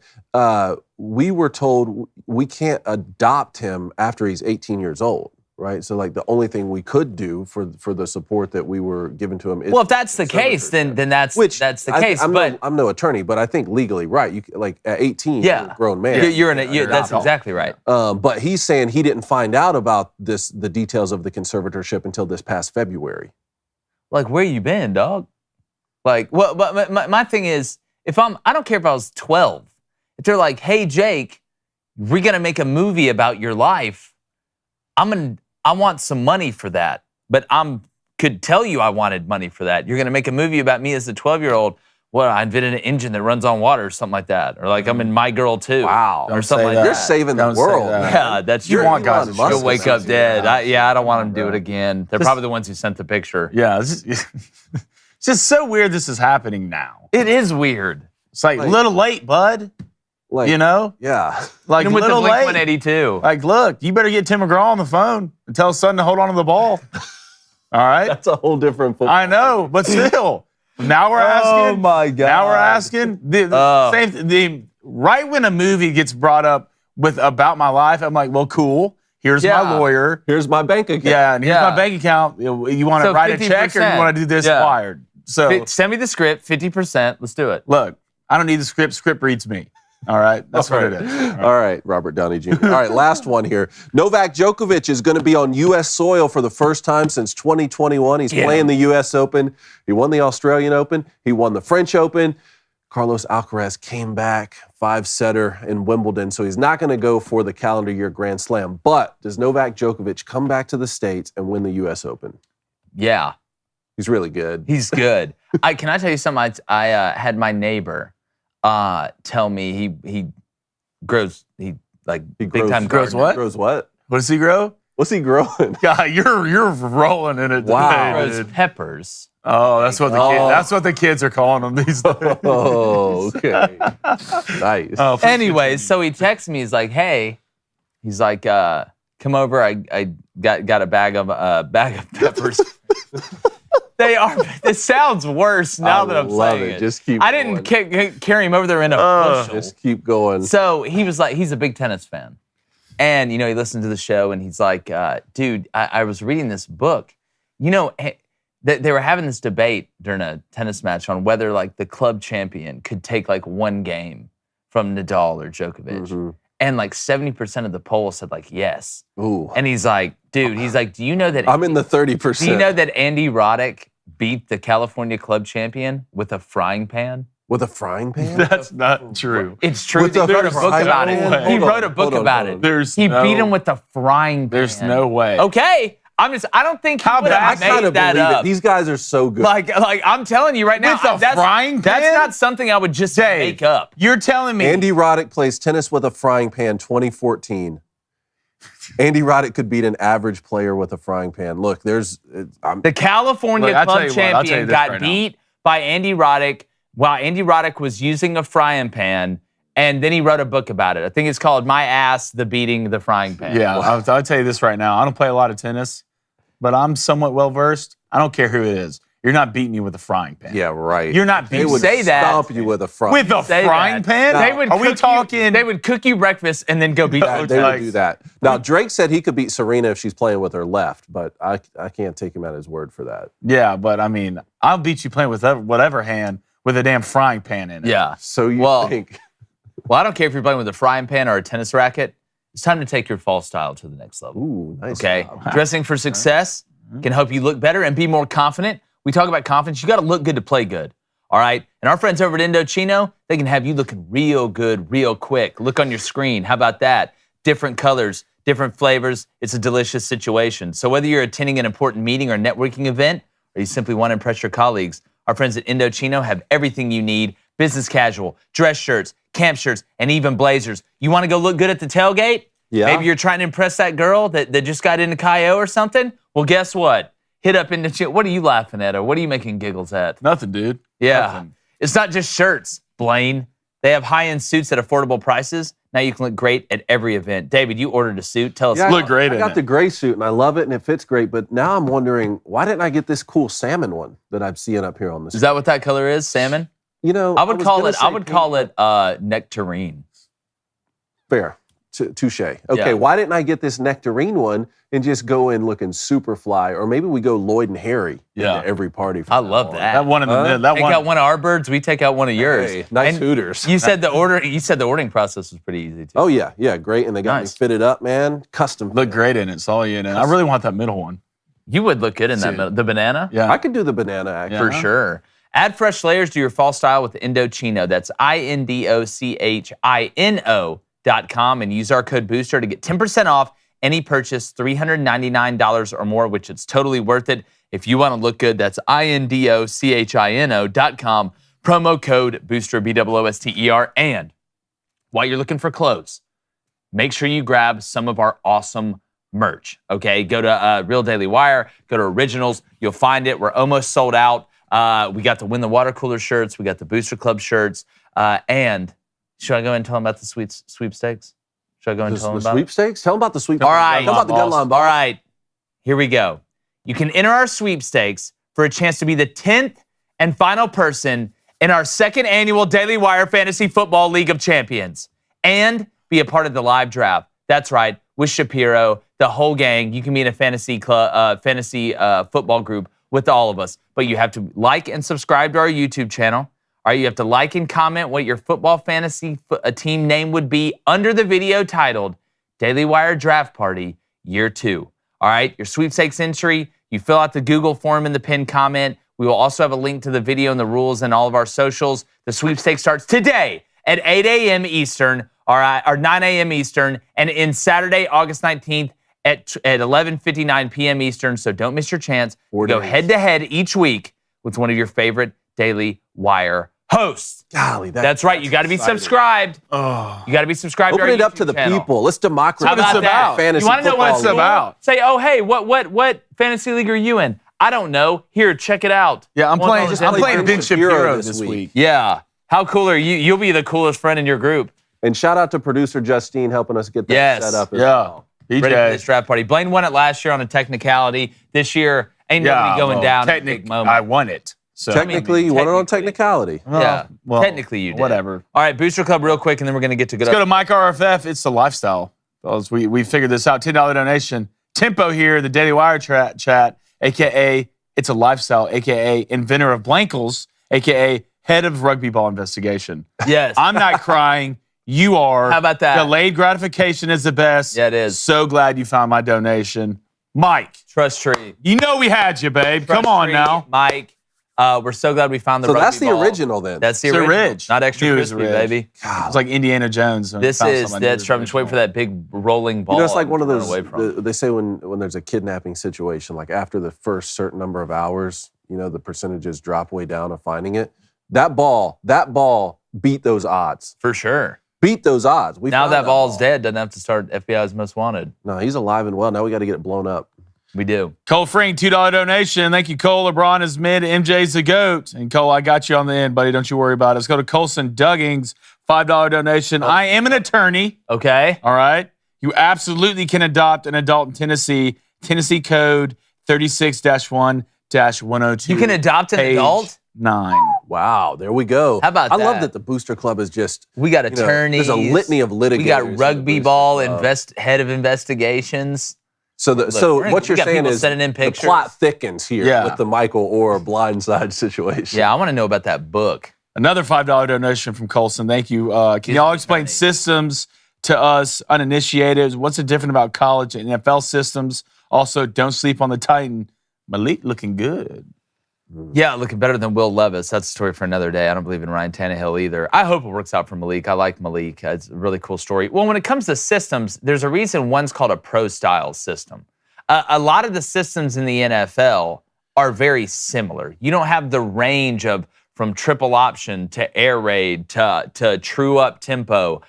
Speaker 3: we were told we can't adopt him after he's 18 years old, right? So like the only thing we could do for the support that we were given to him is
Speaker 1: well, if that's the case, then that's the case.
Speaker 3: I'm no attorney, but I think legally, right? You like at 18, you're a grown man.
Speaker 1: That's exactly right.
Speaker 3: But he's saying he didn't find out about the details of the conservatorship until this past February.
Speaker 1: like, where you been, dog? Like, well, but my thing is, I don't care if I was 12. If they're like, hey, Jake, we're going to make a movie about your life, I want some money for that. But could tell you I wanted money for that. You're going to make a movie about me as a 12-year-old. Well, I invented an engine that runs on water or something like that. Or like I'm in My Girl 2.
Speaker 3: Wow.
Speaker 1: Or something like that.
Speaker 3: You're saving the world.
Speaker 1: Yeah, that's
Speaker 2: you want guys to
Speaker 1: You'll wake up dead. I don't want them to do it again. They're probably the ones who sent the picture.
Speaker 2: Yeah, it's just so weird this is happening now.
Speaker 1: It is weird.
Speaker 2: It's like a little late, bud.
Speaker 3: Like,
Speaker 2: you know?
Speaker 3: Yeah.
Speaker 2: Like
Speaker 1: even with
Speaker 2: little
Speaker 1: the Blink
Speaker 2: late.
Speaker 1: 182.
Speaker 2: Like, look, you better get Tim McGraw on the phone and tell his son to hold on to the ball. All right?
Speaker 3: That's a whole different football.
Speaker 2: I know, but still. Now we're asking.
Speaker 3: Oh, my God.
Speaker 2: Now we're asking. Right when a movie gets brought up about my life, I'm like, well, cool. Here's my lawyer.
Speaker 3: Here's my bank account.
Speaker 2: Yeah, and here's my bank account. You want to write a check or you want to do this wired? So
Speaker 1: send me the script, 50%. Let's do it.
Speaker 2: Look, I don't need the script. Script reads me. All right? That's what it is.
Speaker 3: All right, Robert Downey Jr. All right, last one here. Novak Djokovic is going to be on U.S. soil for the first time since 2021. He's playing the U.S. Open. He won the Australian Open. He won the French Open. Carlos Alcaraz came back, 5-setter in Wimbledon, so he's not going to go for the calendar year Grand Slam. But does Novak Djokovic come back to the States and win the U.S. Open?
Speaker 1: Yeah.
Speaker 3: He's really good.
Speaker 1: He's good. Can I tell you something? I had my neighbor tell me he grows big time
Speaker 2: grows what?
Speaker 3: Grows what?
Speaker 2: What does he grow?
Speaker 3: What's he growing?
Speaker 2: God, you're rolling in it.
Speaker 3: Wow.
Speaker 1: He grows peppers.
Speaker 2: Oh, that's what the kids are calling them these days.
Speaker 3: Oh, okay. Nice.
Speaker 2: Oh,
Speaker 1: anyways, so he texts me. He's like, hey, he's like, come over. I got a bag of peppers. It sounds worse now that I'm saying it.
Speaker 3: Just keep
Speaker 1: I didn't carry him over there in a bushel.
Speaker 3: Just keep going.
Speaker 1: So he was like, he's a big tennis fan. And, he listened to the show and he's like, dude, I was reading this book. They were having this debate during a tennis match on whether like the club champion could take like one game from Nadal or Djokovic. Mm-hmm. And like 70% of the poll said like yes.
Speaker 3: Ooh.
Speaker 1: And he's like, dude, do you know that
Speaker 3: I'm in the 30%.
Speaker 1: Do you know that Andy Roddick beat the California club champion with a frying pan?
Speaker 3: With a frying pan?
Speaker 2: That's not true.
Speaker 1: It's true. He wrote a book about it. He wrote a book about it. He beat him with the frying pan.
Speaker 2: There's no way.
Speaker 1: Okay. I don't think he would have made that up.
Speaker 3: These guys are so good.
Speaker 1: Like I'm telling you right now,
Speaker 2: with a frying pan?
Speaker 1: That's not something I would just make up.
Speaker 2: You're telling me
Speaker 3: Andy Roddick plays tennis with a frying pan 2014. Andy Roddick could beat an average player with a frying pan. Look,
Speaker 1: the California club champion got beat by Andy Roddick while Andy Roddick was using a frying pan, and then he wrote a book about it. I think it's called My Ass, the Beating the Frying Pan.
Speaker 2: Yeah, I'll tell you this right now. I don't play a lot of tennis, but I'm somewhat well-versed. I don't care who it is. You're not beating me with a frying pan.
Speaker 3: Yeah, right.
Speaker 2: You're not beating
Speaker 3: me. They would
Speaker 1: say that.
Speaker 3: stomp you with a frying pan.
Speaker 2: With a frying pan?
Speaker 1: They would cook you breakfast and then go beat you.
Speaker 3: They would do that. Now, Drake said he could beat Serena if she's playing with her left, but I can't take him at his word for that.
Speaker 2: Yeah, but I mean, I'll beat you playing with whatever hand with a damn frying pan in it.
Speaker 1: Yeah.
Speaker 3: So you think...
Speaker 1: Well, I don't care if you're playing with a frying pan or a tennis racket. It's time to take your fall style to the next level.
Speaker 3: Ooh, nice.
Speaker 1: Okay? Dressing for success can help you look better and be more confident. We talk about confidence. You got to look good to play good. All right? And our friends over at Indochino, they can have you looking real good, real quick. Look on your screen. How about that? Different colors, different flavors. It's a delicious situation. So whether you're attending an important meeting or networking event, or you simply want to impress your colleagues, our friends at Indochino have everything you need. Business casual, dress shirts, camp shirts, and even blazers. You want to go look good at the tailgate?
Speaker 3: Yeah.
Speaker 1: Maybe you're trying to impress that girl that just got into Ki-O or something? Well, guess what? Hit up Indochino. What are you laughing at, or what are you making giggles at?
Speaker 2: Nothing, dude.
Speaker 1: Yeah.
Speaker 2: Nothing.
Speaker 1: It's not just shirts, Blaine. They have high-end suits at affordable prices. Now you can look great at every event. David, you ordered a suit. Tell us.
Speaker 3: Yeah,
Speaker 2: look great
Speaker 3: I
Speaker 2: in
Speaker 3: got
Speaker 2: it.
Speaker 3: the gray suit, and I love it, and it fits great. But now I'm wondering, why didn't I get this cool salmon one that I'm seeing up here on the screen?
Speaker 1: Is that what that color is, salmon? I would call it nectarine.
Speaker 3: Fair. Touche. Okay, why didn't I get this nectarine one and just go in looking super fly? Or maybe we go Lloyd and Harry into every party.
Speaker 1: I love that.
Speaker 2: That one in the middle.
Speaker 1: Take out one of our birds, we take out one of yours.
Speaker 3: Hey, nice Hooters.
Speaker 1: You said the ordering process was pretty easy too.
Speaker 3: Oh yeah, great. And they got me fitted up, man. Custom.
Speaker 2: Look great in it. It's all you in it. I really want that middle one.
Speaker 1: You would look good in that. The banana?
Speaker 3: Yeah. I could do the banana, actually.
Speaker 1: For sure. Add fresh layers to your fall style with Indochino. That's INDOCHINO.com and use our code BOOSTER to get 10% off any purchase $399 or more, which it's totally worth it. If you want to look good, that's INDOCHINO.com. Promo code BOOSTER, BOOSTER. And while you're looking for clothes, make sure you grab some of our awesome merch, okay? Go to Real Daily Wire, go to Originals. You'll find it. We're almost sold out. We got the Win the Water Cooler shirts. We got the Booster Club shirts. And should I go and tell them about the sweepstakes? Should I go and tell them about
Speaker 3: sweepstakes? Tell them about the sweepstakes.
Speaker 1: All right.
Speaker 3: Tell them about the gun line ball.
Speaker 1: All right. Here we go. You can enter our sweepstakes for a chance to be the 10th and final person in our second annual Daily Wire Fantasy Football League of Champions and be a part of the live draft. That's right. With Shapiro, the whole gang. You can be in a fantasy football group with all of us. But you have to like and subscribe to our YouTube channel. All right, you have to like and comment what your football fantasy team name would be under the video titled Daily Wire Draft Party Year 2. All right, your sweepstakes entry, you fill out the Google form in the pinned comment. We will also have a link to the video and the rules and all of our socials. The sweepstakes starts today at 8 a.m. Eastern, or 9 a.m. Eastern, and ends Saturday, August 19th at 11:59 p.m. Eastern, so don't miss your chance. Go head-to-head each week with one of your favorite Daily Wire hosts.
Speaker 3: Golly,
Speaker 1: that's right. You got to be subscribed.
Speaker 2: Oh.
Speaker 1: You got to be subscribed to our
Speaker 3: YouTube
Speaker 1: YouTube
Speaker 3: up to the
Speaker 1: channel.
Speaker 3: people. Let's democratize
Speaker 1: what it's about.
Speaker 3: Fantasy
Speaker 1: you want to know what it's
Speaker 3: league.
Speaker 1: about? Say, oh, hey, what fantasy league are you in? I don't know. Here, check it out.
Speaker 2: Yeah, I'm playing Ben Shapiro this week.
Speaker 1: Yeah. How cool are you? You'll be the coolest friend in your group.
Speaker 3: And shout out to producer Justine helping us get that set up as well.
Speaker 1: Ready for this draft party. Blaine won it last year on a technicality. This year, ain't nobody going down at a big moment.
Speaker 2: I won it. So.
Speaker 3: Technically, you won it on technicality.
Speaker 1: Yeah, technically you did.
Speaker 2: Whatever.
Speaker 1: All right, Booster Club real quick, and then we're going to get to good.
Speaker 2: Let's go to Mike RFF. It's the lifestyle. Fellas, we figured this out. $10 donation. Tempo here, the Daily Wire chat, a.k.a. It's a Lifestyle, a.k.a. inventor of Blankles, a.k.a. head of rugby ball investigation.
Speaker 1: Yes.
Speaker 2: I'm not crying. You are.
Speaker 1: How about that?
Speaker 2: Delayed gratification is the best.
Speaker 1: Yeah, it is.
Speaker 2: So glad you found my donation. Mike.
Speaker 1: Trust tree.
Speaker 2: You know we had you, babe. Come on now.
Speaker 1: Mike. We're so glad we found the rugby ball.
Speaker 3: So that's the original then.
Speaker 1: That's the original. Not extra crispy, baby.
Speaker 2: God. It's like Indiana Jones.
Speaker 1: That's from just wait for that big rolling ball.
Speaker 3: You know, it's like one of those, they say when there's a kidnapping situation, like after the first certain number of hours, you know, the percentages drop way down of finding it. That ball beat those odds.
Speaker 1: For sure.
Speaker 3: Beat those odds.
Speaker 1: Now that ball's dead, doesn't have to start FBI's Most Wanted.
Speaker 3: No, he's alive and well. Now we got to get it blown up.
Speaker 1: We do.
Speaker 2: Cole Frink, $2 donation. Thank you, Cole. LeBron is mid. MJ's the GOAT. And Cole, I got you on the end, buddy. Don't you worry about it. Let's go to Colson Duggings, $5 donation. I am an attorney.
Speaker 1: Okay.
Speaker 2: All right. You absolutely can adopt an adult in Tennessee. Tennessee Code 36-1-102.
Speaker 1: You can adopt an adult?
Speaker 2: 9.
Speaker 3: Wow, there we go.
Speaker 1: How about that?
Speaker 3: I love that the Booster Club is just...
Speaker 1: We got attorneys.
Speaker 3: There's a litany of litigators.
Speaker 1: We got rugby ball head of investigations.
Speaker 3: So what you're saying is
Speaker 1: the
Speaker 3: plot thickens here with the Michael Oher blindside situation.
Speaker 1: Yeah, I want to know about that book.
Speaker 2: Another $5 donation from Colson. Thank you. Can y'all explain systems to us uninitiated? What's different about college and NFL systems? Also, don't sleep on the Titan. Malik looking good.
Speaker 1: Yeah, looking better than Will Levis. That's a story for another day. I don't believe in Ryan Tannehill either. I hope it works out for Malik. I like Malik. It's a really cool story. Well, when it comes to systems, there's a reason one's called a pro-style system. A lot of the systems in the NFL are very similar. You don't have the range from triple option to air raid to true up tempo.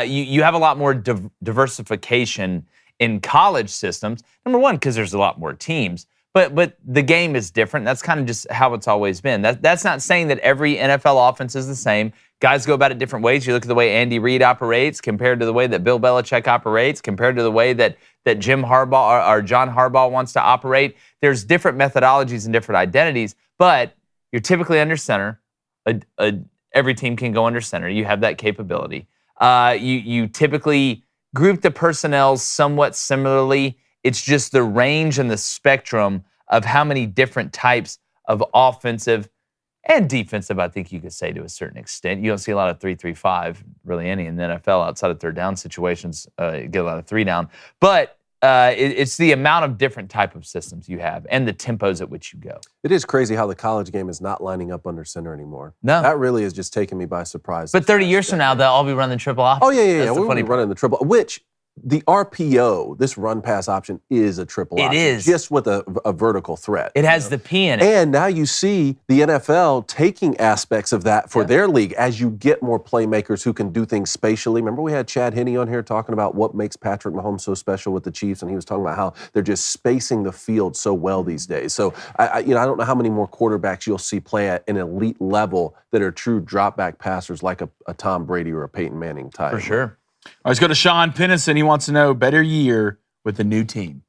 Speaker 1: You have a lot more diversification in college systems. Number one, because there's a lot more teams. But the game is different. That's kind of just how it's always been. That's not saying that every NFL offense is the same. Guys go about it different ways. You look at the way Andy Reid operates compared to the way that Bill Belichick operates, compared to the way that Jim Harbaugh or John Harbaugh wants to operate. There's different methodologies and different identities, but you're typically under center. Every team can go under center. You have that capability. You typically group the personnel somewhat similarly. It's just the range and the spectrum of how many different types of offensive and defensive, I think you could say to a certain extent. You don't see a lot of 3-3-5, really any in the NFL outside of third down situations, get a lot of 3 down. But it's the amount of different type of systems you have and the tempos at which you go.
Speaker 3: It is crazy how the college game is not lining up under center anymore.
Speaker 1: No.
Speaker 3: That really is just taking me by surprise.
Speaker 1: But 30 years from now, they'll all be running triple option.
Speaker 3: Oh, yeah. We're running the triple, which the RPO, this run pass option, is a triple option.
Speaker 1: It is.
Speaker 3: Just with a vertical threat.
Speaker 1: It has the P in it.
Speaker 3: And now you see the NFL taking aspects of that for their league as you get more playmakers who can do things spatially. Remember we had Chad Henne on here talking about what makes Patrick Mahomes so special with the Chiefs, and he was talking about how they're just spacing the field so well these days. So, I don't know how many more quarterbacks you'll see play at an elite level that are true drop-back passers like a Tom Brady or a Peyton Manning type.
Speaker 1: For sure.
Speaker 2: All right, let's go to Sean Pennison. He wants to know better year with the new team,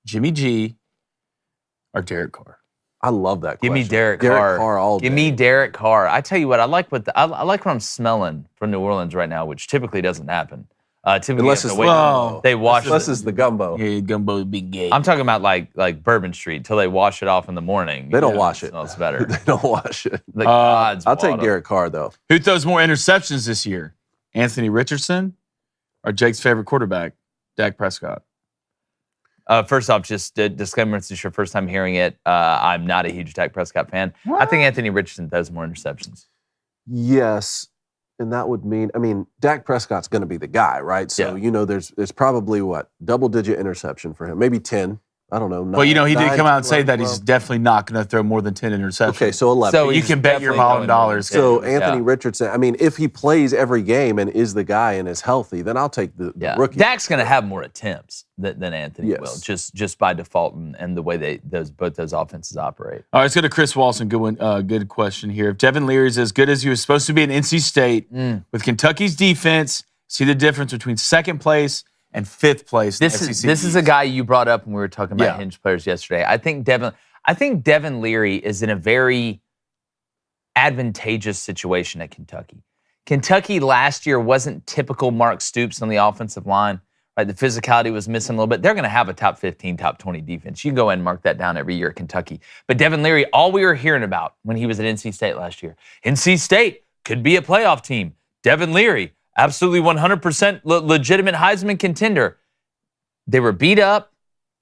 Speaker 2: Jimmy G or Derek Carr?
Speaker 3: I love that question.
Speaker 1: Give me Derek Carr.
Speaker 3: Derek Carr all day.
Speaker 1: Give me Derek Carr. I tell you what, I like what I'm smelling from New Orleans right now, which typically doesn't happen.
Speaker 3: Unless it's
Speaker 1: they wash
Speaker 3: Unless it's the gumbo.
Speaker 2: Yeah, gumbo big gay.
Speaker 1: I'm talking about like Bourbon Street till they wash it off in the morning.
Speaker 3: They don't wash it.
Speaker 1: Smells better.
Speaker 3: They don't wash it.
Speaker 1: The gods.
Speaker 3: I'll take Derek Carr though.
Speaker 2: Who throws more interceptions this year, Anthony Richardson or Jake's favorite quarterback, Dak Prescott?
Speaker 1: First off, just a disclaimer, it's your first time hearing it. I'm not a huge Dak Prescott fan.
Speaker 2: What?
Speaker 1: I think Anthony Richardson throws more interceptions.
Speaker 3: Yes, and that would mean, Dak Prescott's going to be the guy, right? So, there's probably, double-digit interception for him. Maybe 10. I don't know.
Speaker 2: Well, he did come out and say that he's definitely not going to throw more than 10 interceptions.
Speaker 3: Okay, so 11.
Speaker 1: So
Speaker 2: you can bet your $1,000.
Speaker 3: So Anthony Richardson, if he plays every game and is the guy and is healthy, then I'll take the rookie.
Speaker 1: Dak's going to have more attempts than Anthony will, just by default and the way both those offenses operate.
Speaker 2: All right, let's go to Chris Walson. Good one. Good question here. If Devin Leary's as good as he was supposed to be at NC State with Kentucky's defense, see the difference between second place and fifth place.
Speaker 1: This is a guy you brought up when we were talking about Hinge players yesterday. I think Devin Leary is in a very advantageous situation at Kentucky. Kentucky last year wasn't typical Mark Stoops on the offensive line. Right, the physicality was missing a little bit. They're going to have a top 15, top 20 defense. You can go ahead and mark that down every year at Kentucky. But Devin Leary, all we were hearing about when he was at NC State last year, NC State could be a playoff team. Devin Leary, absolutely 100% legitimate Heisman contender. They were beat up.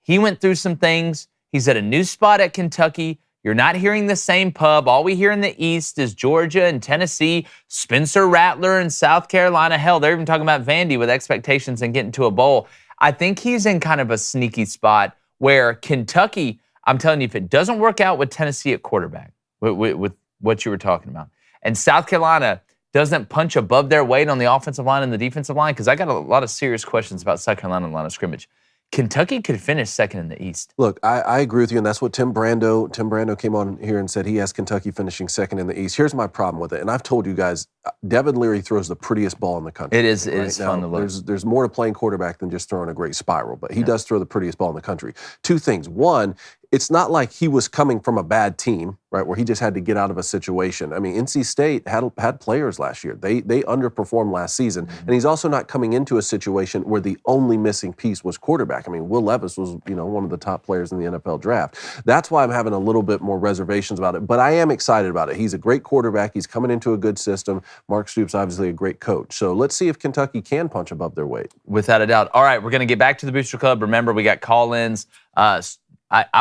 Speaker 1: He went through some things. He's at a new spot at Kentucky. You're not hearing the same pub. All we hear in the East is Georgia and Tennessee, Spencer Rattler and South Carolina. Hell, they're even talking about Vandy with expectations and getting to a bowl. I think he's in kind of a sneaky spot where Kentucky, I'm telling you, if it doesn't work out with Tennessee at quarterback, with what you were talking about, and South Carolina doesn't punch above their weight on the offensive line and the defensive line, because I got a lot of serious questions about South Carolina in the line of scrimmage. Kentucky could finish second in the East.
Speaker 3: Look, I agree with you, and that's what Tim Brando came on here and said he has Kentucky finishing second in the East. Here's my problem with it, and I've told you guys, Devin Leary throws the prettiest ball in the country.
Speaker 1: It is fun to look.
Speaker 3: There's more to playing quarterback than just throwing a great spiral, but he does throw the prettiest ball in the country. Two things. One, it's not like he was coming from a bad team, right, where he just had to get out of a situation. NC State had players last year. They underperformed last season. And he's also not coming into a situation where the only missing piece was quarterback. Will Levis was, one of the top players in the NFL draft. That's why I'm having a little bit more reservations about it. But I am excited about it. He's a great quarterback. He's coming into a good system. Mark Stoops, obviously a great coach. So let's see if Kentucky can punch above their weight.
Speaker 1: Without a doubt. All right, we're going to get back to the Booster Club. Remember, we got call-ins. I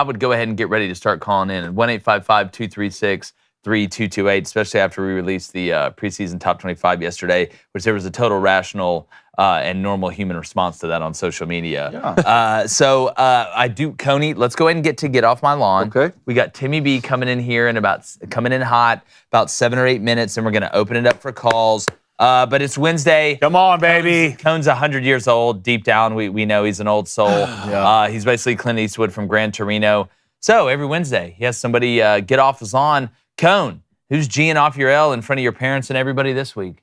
Speaker 1: would go ahead and get ready to start calling in at 1-855-236-3228, especially after we released the preseason top 25 yesterday, which there was a total rational and normal human response to that on social media.
Speaker 2: Yeah.
Speaker 1: So Coney, let's go ahead and get off my lawn.
Speaker 3: Okay.
Speaker 1: We got Timmy B coming in here and coming in hot, about 7 or 8 minutes, and we're going to open it up for calls. But it's Wednesday.
Speaker 2: Come on, baby.
Speaker 1: Cone's 100 years old. Deep down, we know he's an old soul. He's basically Clint Eastwood from Gran Torino. So every Wednesday, he has somebody get off his lawn. Cone, who's G'ing off your L in front of your parents and everybody this week?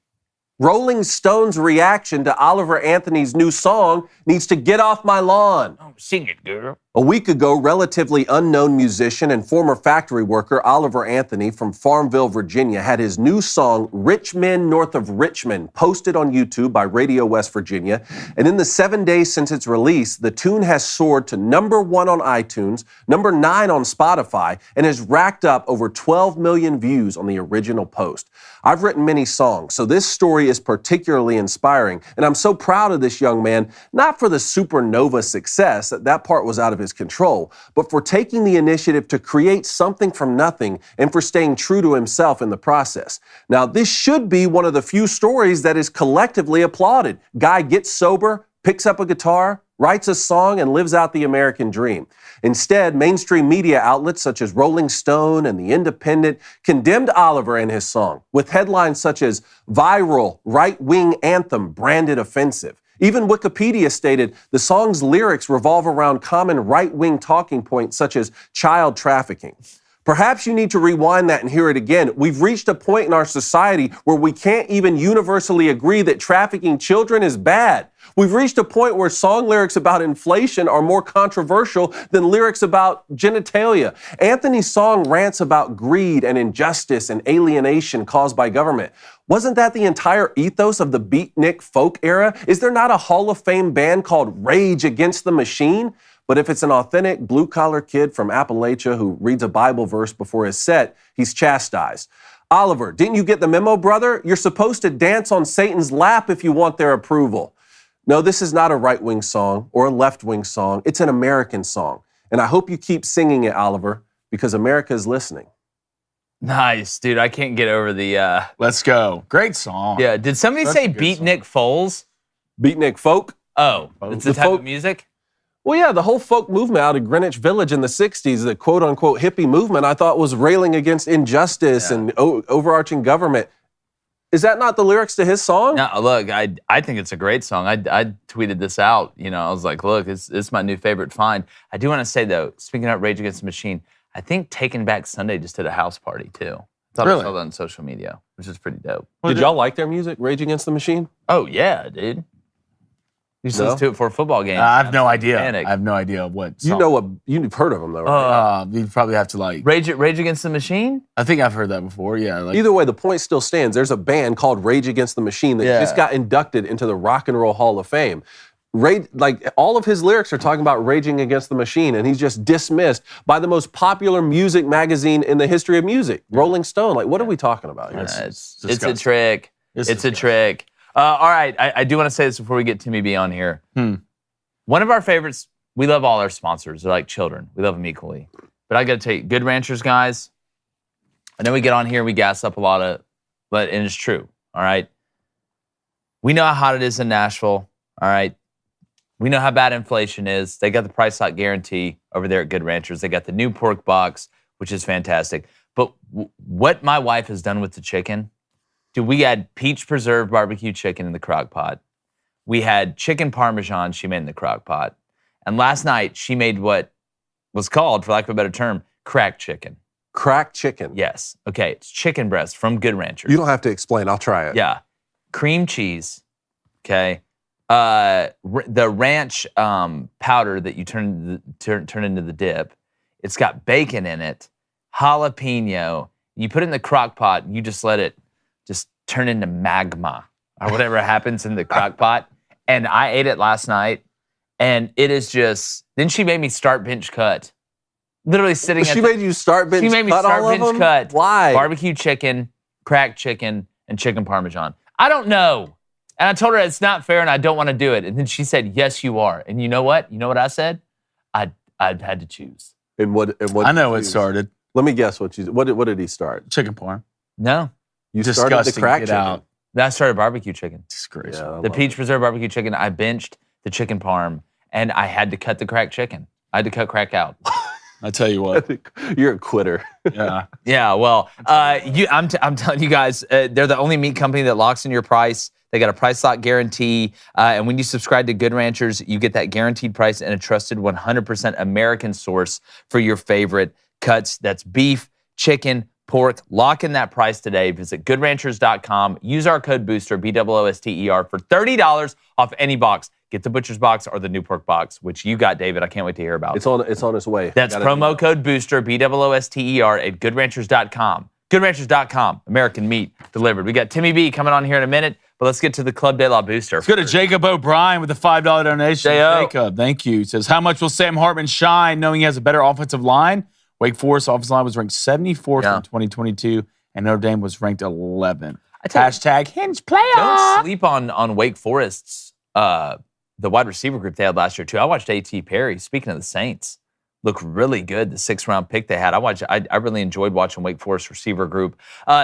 Speaker 3: Rolling Stone's reaction to Oliver Anthony's new song needs to get off my lawn.
Speaker 1: Oh, sing it, girl.
Speaker 3: A week ago, relatively unknown musician and former factory worker Oliver Anthony from Farmville, Virginia, had his new song, Rich Men North of Richmond, posted on YouTube by Radio West Virginia. And in the 7 days since its release, the tune has soared to #1 on iTunes, #9 on Spotify, and has racked up over 12 million views on the original post. I've written many songs, so this story is particularly inspiring, and I'm so proud of this young man, not for the supernova success, that part was out of his control, but for taking the initiative to create something from nothing and for staying true to himself in the process. Now, this should be one of the few stories that is collectively applauded. Guy gets sober, picks up a guitar, writes a song, and lives out the American dream. Instead, mainstream media outlets such as Rolling Stone and The Independent condemned Oliver and his song, with headlines such as viral, right-wing anthem branded offensive. Even Wikipedia stated the song's lyrics revolve around common right-wing talking points such as child trafficking. Perhaps you need to rewind that and hear it again. We've reached a point in our society where we can't even universally agree that trafficking children is bad. We've reached a point where song lyrics about inflation are more controversial than lyrics about genitalia. Anthony's song rants about greed and injustice and alienation caused by government. Wasn't that the entire ethos of the beatnik folk era? Is there not a Hall of Fame band called Rage Against the Machine? But if it's an authentic blue-collar kid from Appalachia who reads a Bible verse before his set, he's chastised. Oliver, didn't you get the memo, brother? You're supposed to dance on Satan's lap if you want their approval. No, this is not a right-wing song or a left-wing song. It's an American song. And I hope you keep singing it, Oliver, because America is listening.
Speaker 1: Nice, dude. I can't get over the...
Speaker 2: Let's go. Great song.
Speaker 1: Yeah, did somebody say Beatnik Foles?
Speaker 3: Beatnik folk?
Speaker 1: Oh, it's the type of music?
Speaker 3: Well, yeah, the whole folk movement out of Greenwich Village in the 60s, the quote-unquote hippie movement, I thought was railing against injustice and overarching government. Is that not the lyrics to his song?
Speaker 1: No, look, I think it's a great song. I tweeted this out. You know, I was like, look, it's my new favorite find. I do want to say, though, speaking of Rage Against the Machine, I think Taking Back Sunday just did a house party, too. I thought I saw that on social media, which is pretty dope.
Speaker 3: Did y'all like their music, Rage Against the Machine?
Speaker 1: Oh, yeah, dude. You used to listen to it for a football game.
Speaker 2: I have no idea. I have no idea what song.
Speaker 3: You know what? You've heard of them, though, right?
Speaker 2: You'd probably have to like...
Speaker 1: Rage Against the Machine?
Speaker 2: I think I've heard that before, yeah. Like,
Speaker 3: either way, the point still stands. There's a band called Rage Against the Machine that just got inducted into the Rock and Roll Hall of Fame. Like, all of his lyrics are talking about raging against the machine, and he's just dismissed by the most popular music magazine in the history of music, Rolling Stone. Like, what are we talking about here?
Speaker 1: It's a trick. It's a trick. All right, I do want to say this before we get Timmy B on here. One of our favorites, we love all our sponsors. They're like children. We love them equally. But I got to tell you, Good Ranchers, guys, I know we get on here and we gas up a lot of, and it's true, all right? We know how hot it is in Nashville, all right? We know how bad inflation is. They got the price lock guarantee over there at Good Ranchers. They got the new pork box, which is fantastic. But what my wife has done with the chicken, dude, we had peach preserved barbecue chicken in the crock pot. We had chicken parmesan she made in the crock pot. And last night, she made what was called, for lack of a better term, cracked chicken.
Speaker 3: Cracked chicken?
Speaker 1: Yes. Okay, it's chicken breast from Good Ranchers.
Speaker 3: You don't have to explain. I'll try it.
Speaker 1: Yeah. Cream cheese, okay? The ranch powder that you turn into the dip. It's got bacon in it, jalapeno. You put it in the crock pot, and you just let it just turn into magma or whatever happens in the crock pot. And I ate it last night, and it is just... Then she made me start bench cut. Literally sitting at...
Speaker 3: She made you start bench cut?
Speaker 1: She made me start bench cut.
Speaker 3: Why?
Speaker 1: Barbecue chicken, cracked chicken, and chicken parmesan. I don't know. And I told her it's not fair and I don't want to do it. And then she said, yes, you are. And you know what? You know what I said? I had to choose.
Speaker 3: And what
Speaker 2: I know it started.
Speaker 3: Let me guess what did he start?
Speaker 2: Chicken parm.
Speaker 1: No.
Speaker 3: You started the cracked chicken.
Speaker 2: Out.
Speaker 1: I started barbecue chicken.
Speaker 2: Disgraceful.
Speaker 3: Yeah,
Speaker 1: the peach preserved barbecue chicken, I benched the chicken parm, and I had to cut the cracked chicken. I had to cut crack out.
Speaker 2: I tell you what.
Speaker 3: You're a quitter.
Speaker 2: Yeah.
Speaker 1: Yeah, well, I'm telling you guys, they're the only meat company that locks in your price. They got a price lock guarantee. And when you subscribe to Good Ranchers, you get that guaranteed price and a trusted 100% American source for your favorite cuts. That's beef, chicken, pork. Lock in that price today. Visit goodranchers.com. Use our code BOOSTER, BOOSTER, for $30 off any box. get the Butcher's Box or the New Pork Box, which you got, David. I can't wait to hear about.
Speaker 3: It's on its way.
Speaker 1: That's promo code BOOSTER, BOOSTER, at goodranchers.com. Goodranchers.com, American meat delivered. We got Timmy B coming on here in a minute, but let's get to the Club De La Booster.
Speaker 2: Let's go to Jacob O'Brien with a $5 donation. Jacob, thank you. He says, how much will Sam Hartman shine knowing he has a better offensive line? Wake Forest offensive line was ranked 74th in 2022, and Notre Dame was ranked 11th. Hashtag Hinge playoff.
Speaker 1: Don't sleep on Wake Forest's the wide receiver group they had last year too. I watched A.T. Perry. Speaking of the Saints, look really good. The 6th round pick they had. I really enjoyed watching Wake Forest receiver group.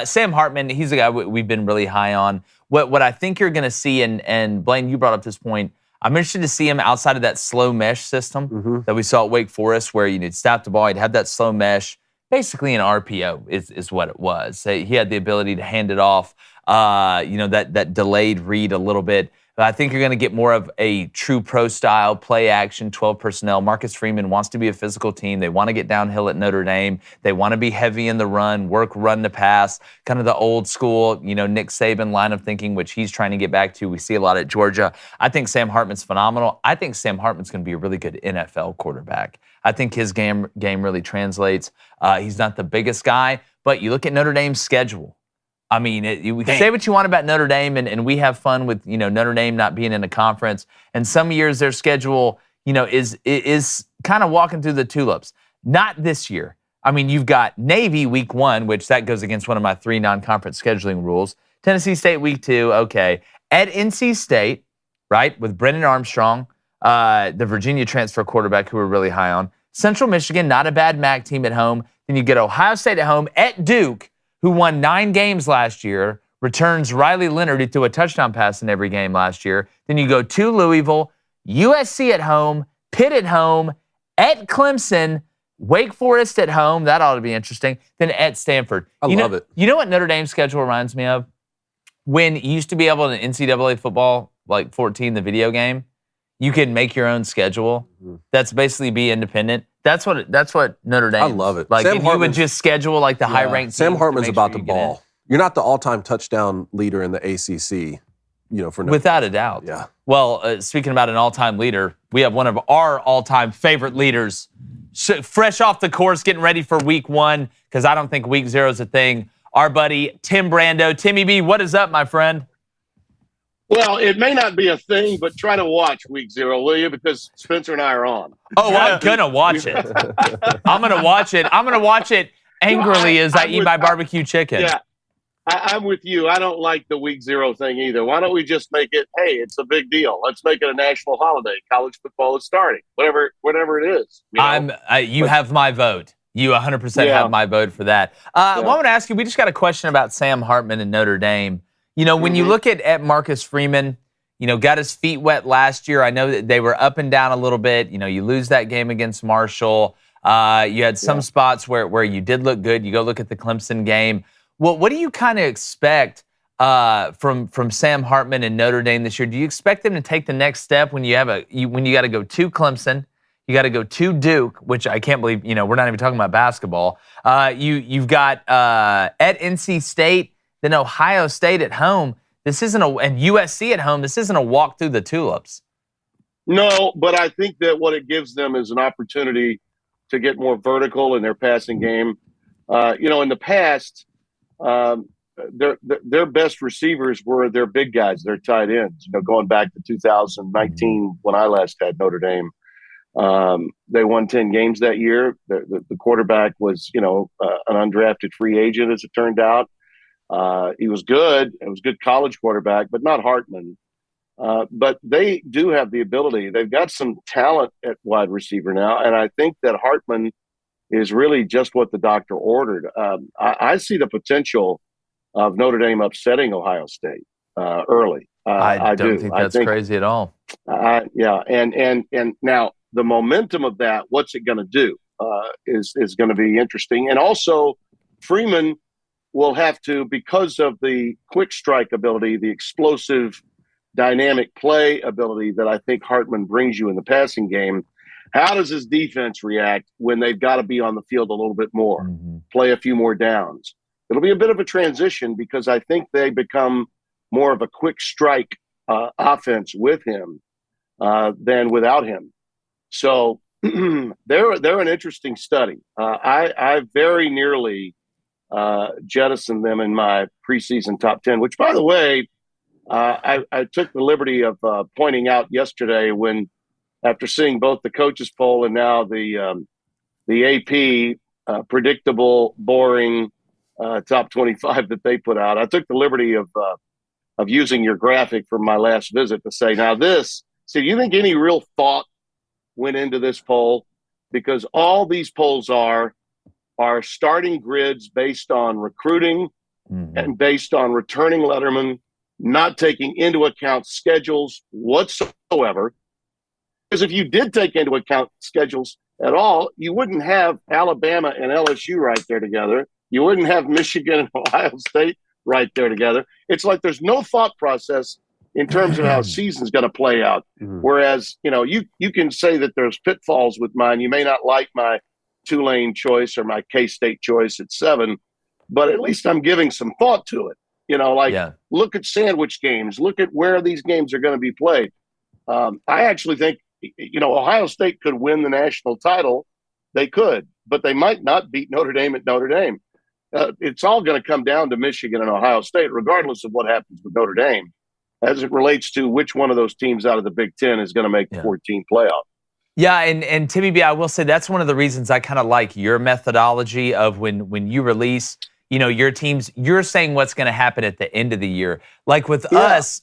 Speaker 1: Sam Hartman, he's a guy we've been really high on. What I think you're going to see, and Blaine, you brought up this point. I'm interested to see him outside of that slow mesh system that we saw at Wake Forest, where you'd snap the ball, he'd have that slow mesh. Basically, an RPO is what it was. He had the ability to hand it off, that delayed read a little bit. But I think you're going to get more of a true pro style, play action, 12 personnel. Marcus Freeman wants to be a physical team. They want to get downhill at Notre Dame. They want to be heavy in the run, run to pass, kind of the old school, Nick Saban line of thinking, which he's trying to get back to. We see a lot at Georgia. I think Sam Hartman's phenomenal. I think Sam Hartman's going to be a really good NFL quarterback. I think his game really translates. He's not the biggest guy, but you look at Notre Dame's schedule. I mean, we can say what you want about Notre Dame, and we have fun with Notre Dame not being in a conference. And some years their schedule, is kind of walking through the tulips. Not this year. I mean, you've got Navy week 1, which that goes against one of my 3 non-conference scheduling rules. Tennessee State week 2, okay. At NC State, right, with Brennan Armstrong, the Virginia transfer quarterback who we're really high on. Central Michigan, not a bad MAC team at home. Then you get Ohio State at home, at Duke, who won 9 games last year, returns Riley Leonard, who threw a touchdown pass in every game last year. Then you go to Louisville, USC at home, Pitt at home, at Clemson, Wake Forest at home. That ought to be interesting. Then at Stanford.
Speaker 3: I love it.
Speaker 1: You know what Notre Dame's schedule reminds me of? When you used to be able to NCAA football, like 14, the video game, you could make your own schedule. That's basically be independent. That's what Notre Dame.
Speaker 3: I love it.
Speaker 1: Like, if you would just schedule like the high-ranked.
Speaker 3: Sam Hartman's about the ball. You're not the all-time touchdown leader in the ACC, for
Speaker 1: without a doubt.
Speaker 3: Yeah.
Speaker 1: Well, speaking about an all-time leader, we have one of our all-time favorite leaders, fresh off the course, getting ready for week 1 because I don't think week 0 is a thing. Our buddy Tim Brando, Timmy B. What is up, my friend?
Speaker 4: Well, it may not be a thing, but try to watch week 0, will you? Because Spencer and I are on.
Speaker 1: Oh, I'm going to watch it. I'm going to watch it. I'm going to watch it angrily as I eat my barbecue chicken.
Speaker 4: Yeah, I'm with you. I don't like the week 0 thing either. Why don't we just make it, hey, it's a big deal. Let's make it a national holiday. College football is starting. Whatever it is.
Speaker 1: You have my vote. You 100% have my vote for that. I want to ask you, we just got a question about Sam Hartman and Notre Dame. When you look at Marcus Freeman, got his feet wet last year. I know that they were up and down a little bit. You lose that game against Marshall. You had some spots where you did look good. You go look at the Clemson game. Well, what do you kind of expect from Sam Hartman and Notre Dame this year? Do you expect them to take the next step when you got to go to Clemson? You got to go to Duke, which I can't believe, we're not even talking about basketball. You've got at NC State, then Ohio State at home. And USC at home. This isn't a walk through the tulips.
Speaker 4: No, but I think that what it gives them is an opportunity to get more vertical in their passing game. In the past, their best receivers were their big guys, their tight ends. Going back to 2019 when I last had Notre Dame. They won 10 games that year. The quarterback was, an undrafted free agent, as it turned out. He was good. It was a good college quarterback, but not Hartman. But they do have the ability. They've got some talent at wide receiver now, and I think that Hartman is really just what the doctor ordered. I see the potential of Notre Dame upsetting Ohio State early.
Speaker 1: I don't think that's crazy at all.
Speaker 4: And now the momentum of that, what's it going to do, is going to be interesting. And also, Freeman will have to, because of the quick strike ability, the explosive, dynamic play ability that I think Hartman brings you in the passing game. How does his defense react when they've got to be on the field a little bit more, play a few more downs? It'll be a bit of a transition because I think they become more of a quick strike offense with him. than without him. So they're an interesting study. I very nearly jettisoned them in my preseason top 10, which, by the way, I took the liberty of pointing out yesterday when, after seeing both the coaches poll and now the AP predictable, boring top 25 that they put out, I took the liberty of using your graphic from my last visit to say, now this, so do you think any real thought went into this poll? Because all these polls are starting grids based on recruiting and based on returning lettermen, not taking into account schedules whatsoever. Because if you did take into account schedules at all, you wouldn't have Alabama and LSU right there together. You wouldn't have Michigan and Ohio State right there together. It's like there's no thought process in terms of how a season's going to play out. Whereas, you can say that there's pitfalls with mine. You may not like my Tulane choice or my K-State choice at 7, but at least I'm giving some thought to it. Look at sandwich games. Look at where these games are going to be played. I actually think, Ohio State could win the national title. They could, but they might not beat Notre Dame at Notre Dame. It's all going to come down to Michigan and Ohio State, regardless of what happens with Notre Dame, as it relates to which one of those teams out of the Big Ten is going to make the 14 playoff.
Speaker 1: Yeah, and Timmy B, I will say that's one of the reasons I kind of like your methodology of when you release, your teams, you're saying what's going to happen at the end of the year. Like with us,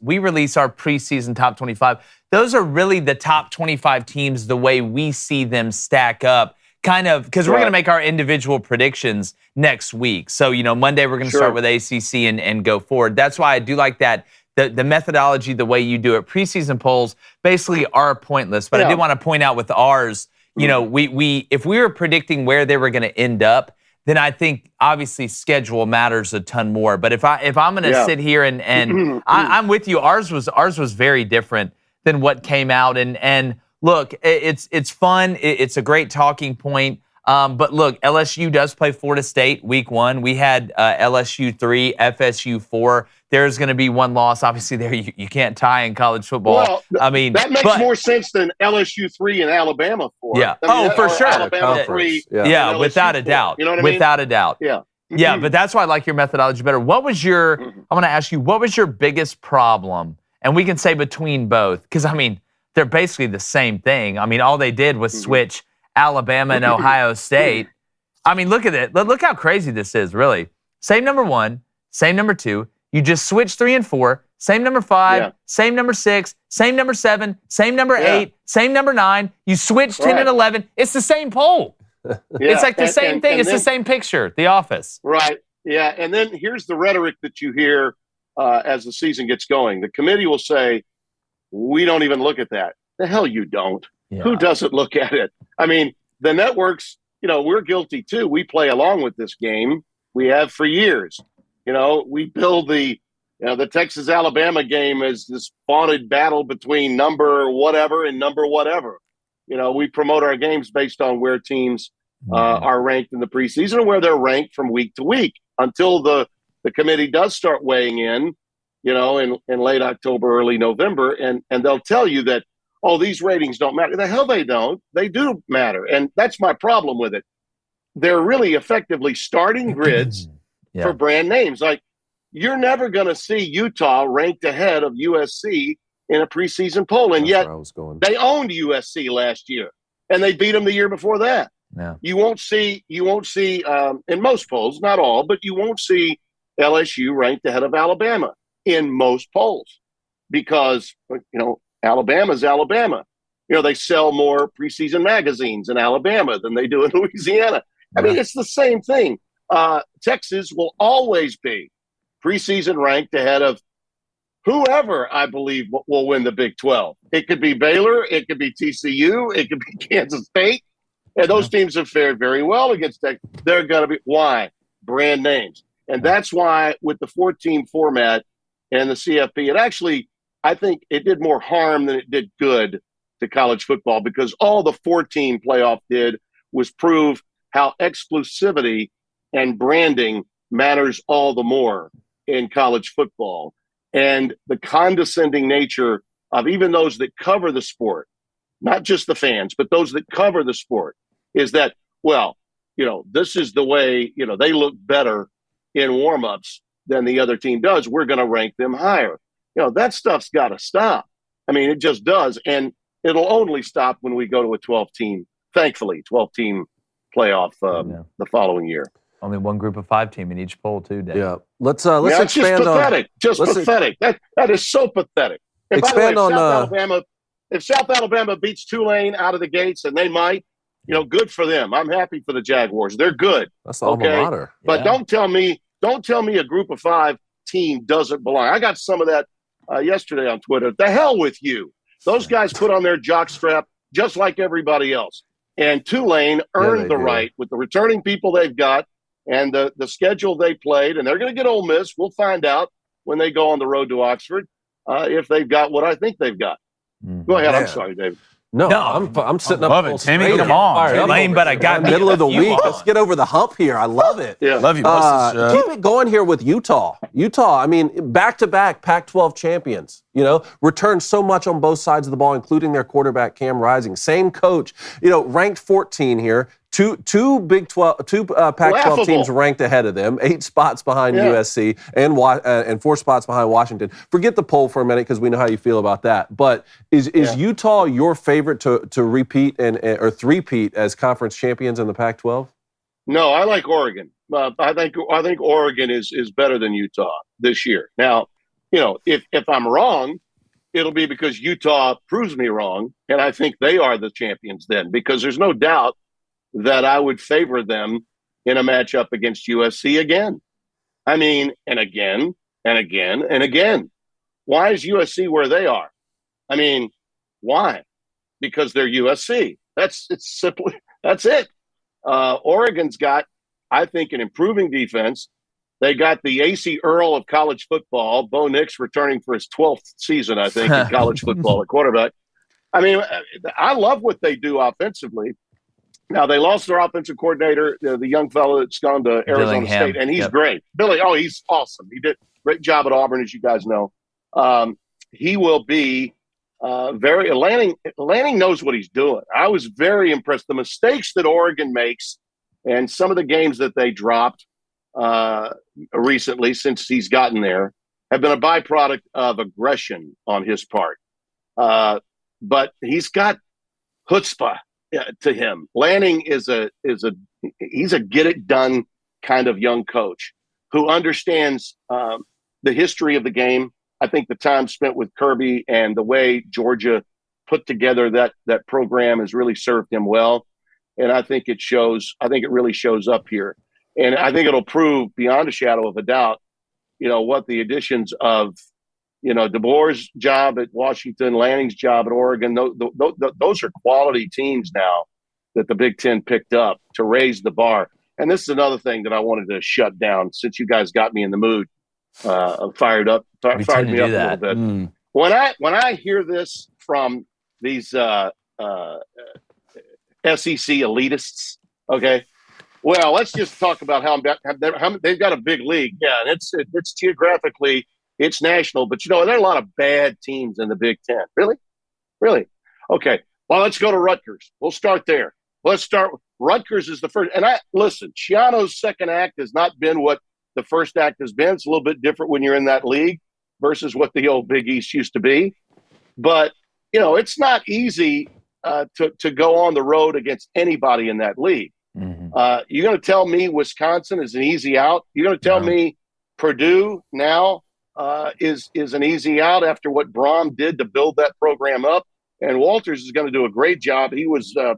Speaker 1: we release our preseason top 25. Those are really the top 25 teams the way we see them stack up. Kind of, because we're going to make our individual predictions next week. So, Monday we're going to start with ACC and go forward. That's why I do like that. The methodology, the way you do it, preseason polls basically are pointless. But I did want to point out with ours, we if we were predicting where they were going to end up, then I think obviously schedule matters a ton more. But if I'm going to sit here and I'm with you, ours was very different than what came out and. Look, it's fun. It's a great talking point. But look, LSU does play Florida State week 1. We had LSU 3, FSU 4. There's going to be one loss. Obviously, there you can't tie in college football.
Speaker 4: Well, that makes more sense than LSU 3 and Alabama 4.
Speaker 1: Yeah. For sure.
Speaker 4: Alabama 3.
Speaker 1: Yeah, without a doubt.
Speaker 4: You know what I mean?
Speaker 1: Without a doubt.
Speaker 4: Yeah.
Speaker 1: Yeah, but that's why I like your methodology better. What was your? I want to ask you, what was your biggest problem? And we can say between both, because they're basically the same thing. All they did was switch Alabama and Ohio State. Look at it. Look how crazy this is, really. Same number 1, same number 2. You just switch 3 and 4, same number 5, same number 6, same number 7, same number 8, same number 9. You switch 10 and 11. It's the same poll. It's like the same thing. It's the same picture, The Office.
Speaker 4: Right. Yeah. And then here's the rhetoric that you hear as the season gets going. The committee will say, we don't even look at that. The hell you don't. Yeah. Who doesn't look at it? The networks, we're guilty too. We play along with this game. We have for years. We build the Texas-Alabama game as this vaunted battle between number whatever and number whatever. We promote our games based on where teams are ranked in the preseason and where they're ranked from week to week until the committee does start weighing in, in late October, early November, and they'll tell you that, these ratings don't matter. The hell they don't. They do matter. And that's my problem with it. They're really effectively starting grids for brand names. Like, you're never going to see Utah ranked ahead of USC in a preseason poll. And yet they owned USC last year and they beat them the year before that.
Speaker 1: Yeah.
Speaker 4: You won't see in most polls, not all, but you won't see LSU ranked ahead of Alabama in most polls because, Alabama's Alabama. They sell more preseason magazines in Alabama than they do in Louisiana. It's the same thing. Texas will always be preseason ranked ahead of whoever I believe will win the Big 12. It could be Baylor. It could be TCU. It could be Kansas State. And those teams have fared very well against Texas. They're going to be – why? Brand names. And that's why with the 4-team format and the CFP, it actually – I think it did more harm than it did good to college football because all the 4-team playoff did was prove how exclusivity and branding matters all the more in college football. And the condescending nature of even those that cover the sport, not just the fans, but those that cover the sport, is that, well, this is the way, they look better in warmups than the other team does. We're going to rank them higher. That stuff's got to stop. I mean, it just does. And it'll only stop when we go to a 12-team, thankfully, 12-team playoff the following year.
Speaker 1: Only one group of 5 team in each poll, too, Dave.
Speaker 3: Yeah. Let's expand
Speaker 4: just pathetic. Just pathetic. That is so pathetic. And
Speaker 3: expand
Speaker 4: by the way, if South Alabama beats Tulane out of the gates, and they might, good for them. I'm happy for the Jaguars. They're good.
Speaker 3: That's the alma mater.
Speaker 4: But don't tell me a group of 5 team doesn't belong. I got some of that yesterday on Twitter. The hell with you. Those guys put on their jockstrap just like everybody else. And Tulane earned the right with the returning people they've got and the schedule they played. And they're going to get Ole Miss. We'll find out when they go on the road to Oxford if they've got what I think they've got. Go ahead. I'm sorry, David.
Speaker 3: No, I'm sitting up.
Speaker 2: Love it, Timmy. Come on,
Speaker 1: lame, but I got
Speaker 3: middle of the week. Let's get over the hump here. I love it.
Speaker 2: Yeah, love you.
Speaker 3: Keep it going here with Utah. I mean, back-to-back Pac-12 champions. Returned so much on both sides of the ball, including their quarterback Cam Rising. Same coach. Ranked 14 here. Two Pac-12 teams ranked ahead of them, 8 spots behind USC and 4 spots behind Washington. Forget the poll for a minute because we know how you feel about that. But is Utah your favorite to repeat or three-peat as conference champions in the Pac-12?
Speaker 4: No, I like Oregon. I think Oregon is better than Utah this year. Now, if I'm wrong, it'll be because Utah proves me wrong, and I think they are the champions then, because there's no doubt that I would favor them in a matchup against USC again. I mean, and again, and again, and again. Why is USC where they are? I mean, why? Because they're USC. That's it. Oregon's got, I think, an improving defense. They got the AC Earl of college football, Bo Nix, returning for his 12th season, I think, in college football at quarterback. I mean, I love what they do offensively. Now, they lost their offensive coordinator, the young fellow that's gone to Arizona State, and he's great. Billy, he's awesome. He did a great job at Auburn, as you guys know. He will be Lanning knows what he's doing. I was very impressed. The mistakes that Oregon makes and some of the games that they dropped recently since he's gotten there have been a byproduct of aggression on his part. But he's got chutzpah to him. Lanning he's a get it done kind of young coach who understands the history of the game. I think the time spent with Kirby and the way Georgia put together that program has really served him well. And I think it shows. I think it really shows up here. And I think it'll prove beyond a shadow of a doubt, what the additions of, DeBoer's job at Washington, Lanning's job at Oregon, those are quality teams now that the Big Ten picked up to raise the bar. And this is another thing that I wanted to shut down since you guys got me in the mood, fired me up a little bit. When I hear this from these SEC elitists, okay, well, let's just talk about how they've got a big league. Yeah, and it's geographically, it's national, but there are a lot of bad teams in the Big Ten. Really? Okay. Well, let's go to Rutgers. We'll start there. Rutgers is the first. And listen, Schiano's second act has not been what the first act has been. It's a little bit different when you're in that league versus what the old Big East used to be. But, it's not easy to go on the road against anybody in that league. Mm-hmm. You're going to tell me Wisconsin is an easy out? You're going to tell me Purdue now is an easy out after what Braum did to build that program up? And Walters is going to do a great job. He was a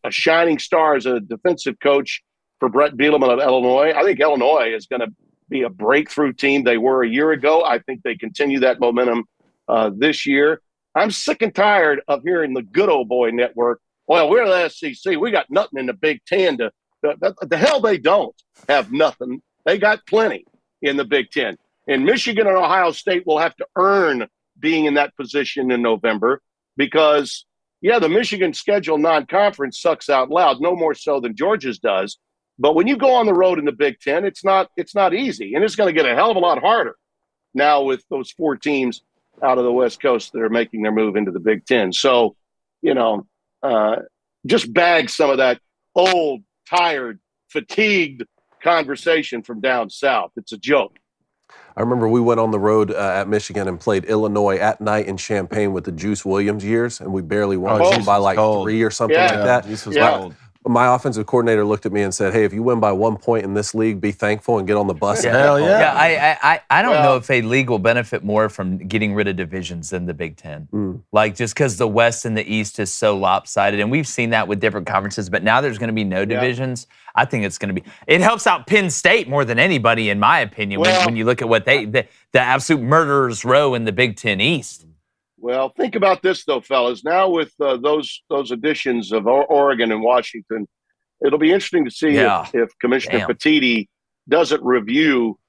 Speaker 4: shining star as a defensive coach for Brett Bielema of Illinois. I think Illinois is going to be a breakthrough team. They were a year ago. I think they continue that momentum this year. I'm sick and tired of hearing the good old boy network. Well, we're the SEC. We got nothing in the Big Ten. The hell they don't have nothing. They got plenty in the Big Ten. And Michigan and Ohio State will have to earn being in that position in November because, the Michigan schedule non-conference sucks out loud, no more so than Georgia's does. But when you go on the road in the Big Ten, it's not easy, and it's going to get a hell of a lot harder now with those 4 teams out of the West Coast that are making their move into the Big Ten. So, just bag some of that old, tired, fatigued conversation from down south. It's a joke.
Speaker 3: I remember we went on the road at Michigan and played Illinois at night in Champaign with the Juice Williams years, and we barely won by like cold. 3 or something like that.
Speaker 2: Juice was cold.
Speaker 3: My offensive coordinator looked at me and said, "Hey, if you win by 1 point in this league, be thankful and get on the bus."
Speaker 2: Hell yeah.
Speaker 1: Yeah, I don't know if a league will benefit more from getting rid of divisions than the Big Ten. Like, just because the West and the East is so lopsided, and we've seen that with different conferences, but now there's going to be no divisions. I think it's going to be – it helps out Penn State more than anybody, in my opinion, when you look at what the absolute murderers row in the Big Ten East.
Speaker 4: Well, think about this, though, fellas. Now with those additions of Oregon and Washington, it'll be interesting to see if Commissioner Petitti doesn't review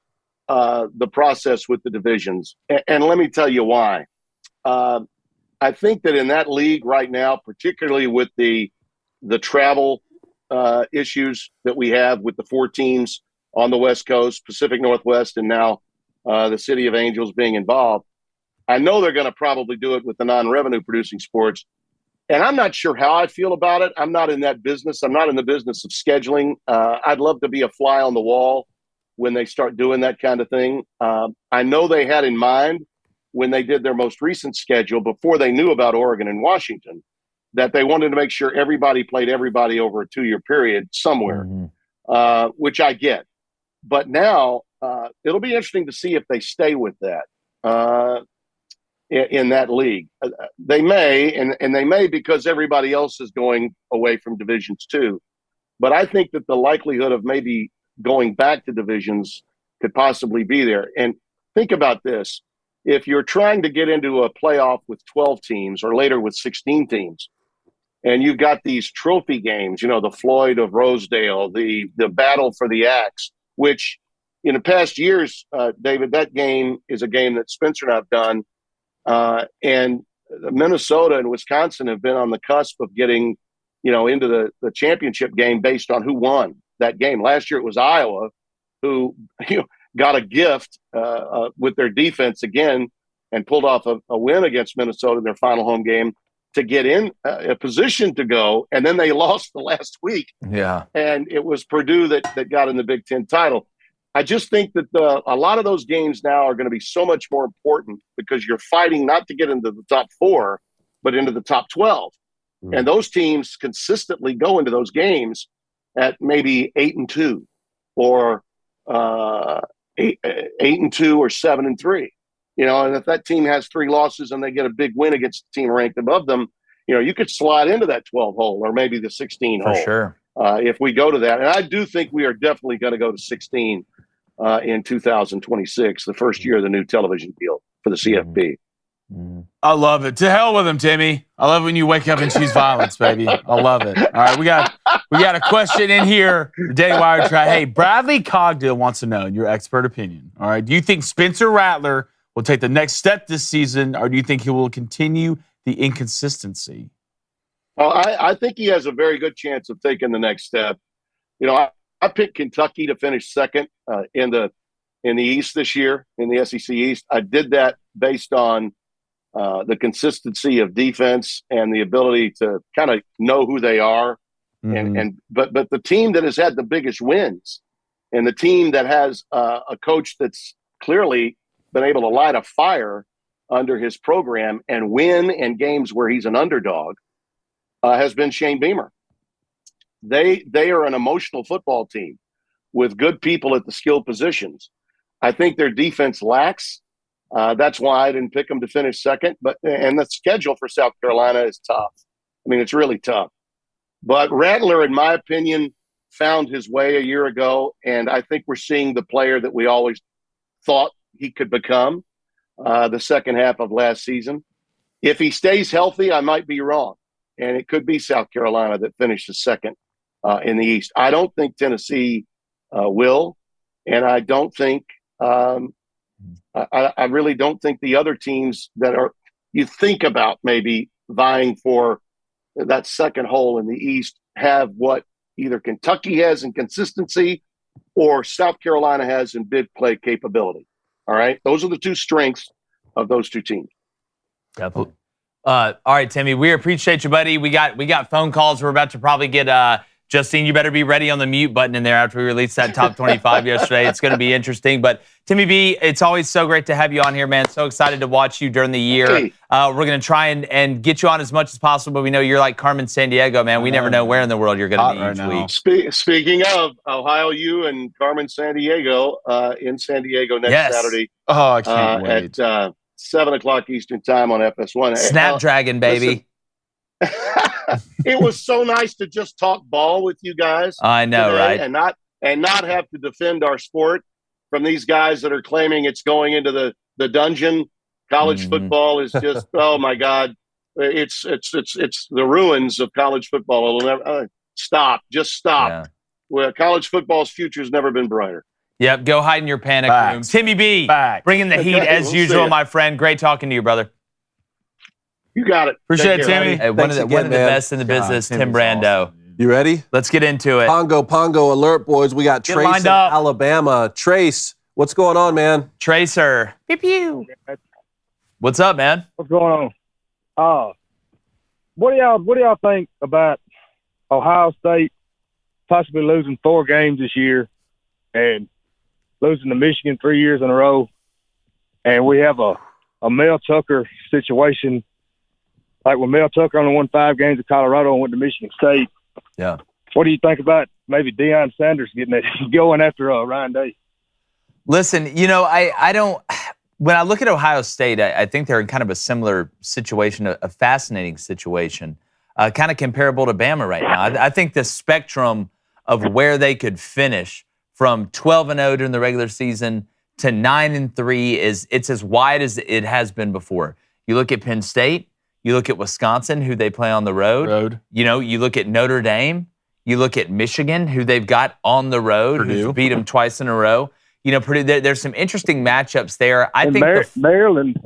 Speaker 4: the process with the divisions. And let me tell you why. I think that in that league right now, particularly with the travel issues that we have with the 4 teams on the West Coast, Pacific Northwest, and now the City of Angels being involved, I know they're going to probably do it with the non-revenue producing sports. And I'm not sure how I feel about it. I'm not in that business. I'm not in the business of scheduling. I'd love to be a fly on the wall when they start doing that kind of thing. I know they had in mind when they did their most recent schedule, before they knew about Oregon and Washington, that they wanted to make sure everybody played everybody over a 2-year period somewhere, which I get. But now it'll be interesting to see if they stay with that. In that league, they may, and they may because everybody else is going away from divisions too. But I think that the likelihood of maybe going back to divisions could possibly be there. And think about this: if you're trying to get into a playoff with 12 teams or later with 16 teams, and you've got these trophy games, the Floyd of Rosedale, the battle for the axe, which in the past years, David, that game is a game that Spencer and I've done. And Minnesota and Wisconsin have been on the cusp of getting, into the championship game based on who won that game. Last year it was Iowa, who got a gift with their defense again and pulled off a win against Minnesota in their final home game to get in a position to go. And then they lost the last week. Yeah. And it was Purdue that got in the Big Ten title. I just think that a lot of those games now are going to be so much more important because you're fighting not to get into the top 4, but into the top 12. And those teams consistently go into those games at maybe 8-2 or 8-2 or 7-3. And if that team has 3 losses and they get a big win against the team ranked above them, you could slide into that 12 hole or maybe the 16 hole. For sure. If we go to that. And I do think we are definitely going to go to 16 in 2026, the first year of the new television deal for the CFB.
Speaker 2: I love it. To hell with him, Timmy. I love when you wake up and choose violence, baby. I love it. All right, we got a question in here. The Daily Wire try. Hey, Bradley Cogdill wants to know, in your expert opinion, all right, do you think Spencer Rattler will take the next step this season, or do you think he will continue the inconsistency?
Speaker 4: Well, I think he has a very good chance of taking the next step. I picked Kentucky to finish second in the East this year, in the SEC East. I did that based on the consistency of defense and the ability to kind of know who they are. But the team that has had the biggest wins and the team that has a coach that's clearly been able to light a fire under his program and win in games where he's an underdog has been Shane Beamer. They are an emotional football team with good people at the skill positions. I think their defense lacks. That's why I didn't pick them to finish second. And the schedule for South Carolina is tough. I mean, it's really tough. But Rattler, in my opinion, found his way a year ago, and I think we're seeing the player that we always thought he could become the second half of last season. If he stays healthy, I might be wrong, and it could be South Carolina that finishes second in the East. I don't think Tennessee will, and I don't think I really don't think the other teams that you think about maybe vying for that second hole in the East have what either Kentucky has in consistency or South Carolina has in big play capability. All right. Those are the two strengths of those two teams.
Speaker 1: Definitely. All right, Timmy, we appreciate you, buddy. We got phone calls. We're about to probably get Justine, you better be ready on the mute button in there after we released that top 25 yesterday. It's going to be interesting. But Timmy B, it's always so great to have you on here, man. So excited to watch you during the year.
Speaker 4: Hey.
Speaker 1: We're going to try and get you on as much as possible. But we know you're like Carmen Sandiego, man. We never know where in the world you're going to be each week.
Speaker 4: Speaking of Ohio U and Carmen Sandiego in San Diego next Saturday.
Speaker 2: Oh, I can't wait.
Speaker 4: At 7 o'clock Eastern time on FS1.
Speaker 1: Snapdragon, baby.
Speaker 4: It was so nice to just talk ball with you guys.
Speaker 1: I know,
Speaker 4: today,
Speaker 1: right?
Speaker 4: And not have to defend our sport from these guys that are claiming it's going into the dungeon. College football is just oh my God, it's the ruins of college football. It'll never stop. Just stop.
Speaker 1: Yeah.
Speaker 4: Well, college football's future's never been brighter.
Speaker 1: Yep, go hide in your panic room. Timmy B, bringing the heat as usual, my friend. Great talking to you, brother.
Speaker 4: You got it.
Speaker 1: Appreciate it, Timmy. Hey, one of the best in the business, Tim Brando.
Speaker 3: Awesome, you ready?
Speaker 1: Let's get into it.
Speaker 3: Pongo alert, boys. We got Trace in Alabama. Trace, what's going on, man?
Speaker 1: Tracer. Pew pew. What's up, man?
Speaker 5: What's going on? What do y'all think about Ohio State possibly losing 4 games this year and losing to Michigan 3 years in a row, and we have a Mel Tucker situation? Like when Mel Tucker only won 5 games at Colorado and went to Michigan State.
Speaker 1: Yeah.
Speaker 5: What do you think about maybe Deion Sanders getting it going after Ryan Day?
Speaker 1: Listen, I don't. When I look at Ohio State, I think they're in kind of a similar situation, a fascinating situation, kind of comparable to Bama right now. I think the spectrum of where they could finish from 12-0 during the regular season to 9-3 it's as wide as it has been before. You look at Penn State. You look at Wisconsin, who they play on the road. You look at Notre Dame. You look at Michigan, who they've got on the road, who's beat them twice in a row. Purdue. There's some interesting matchups there. I think
Speaker 5: Maryland.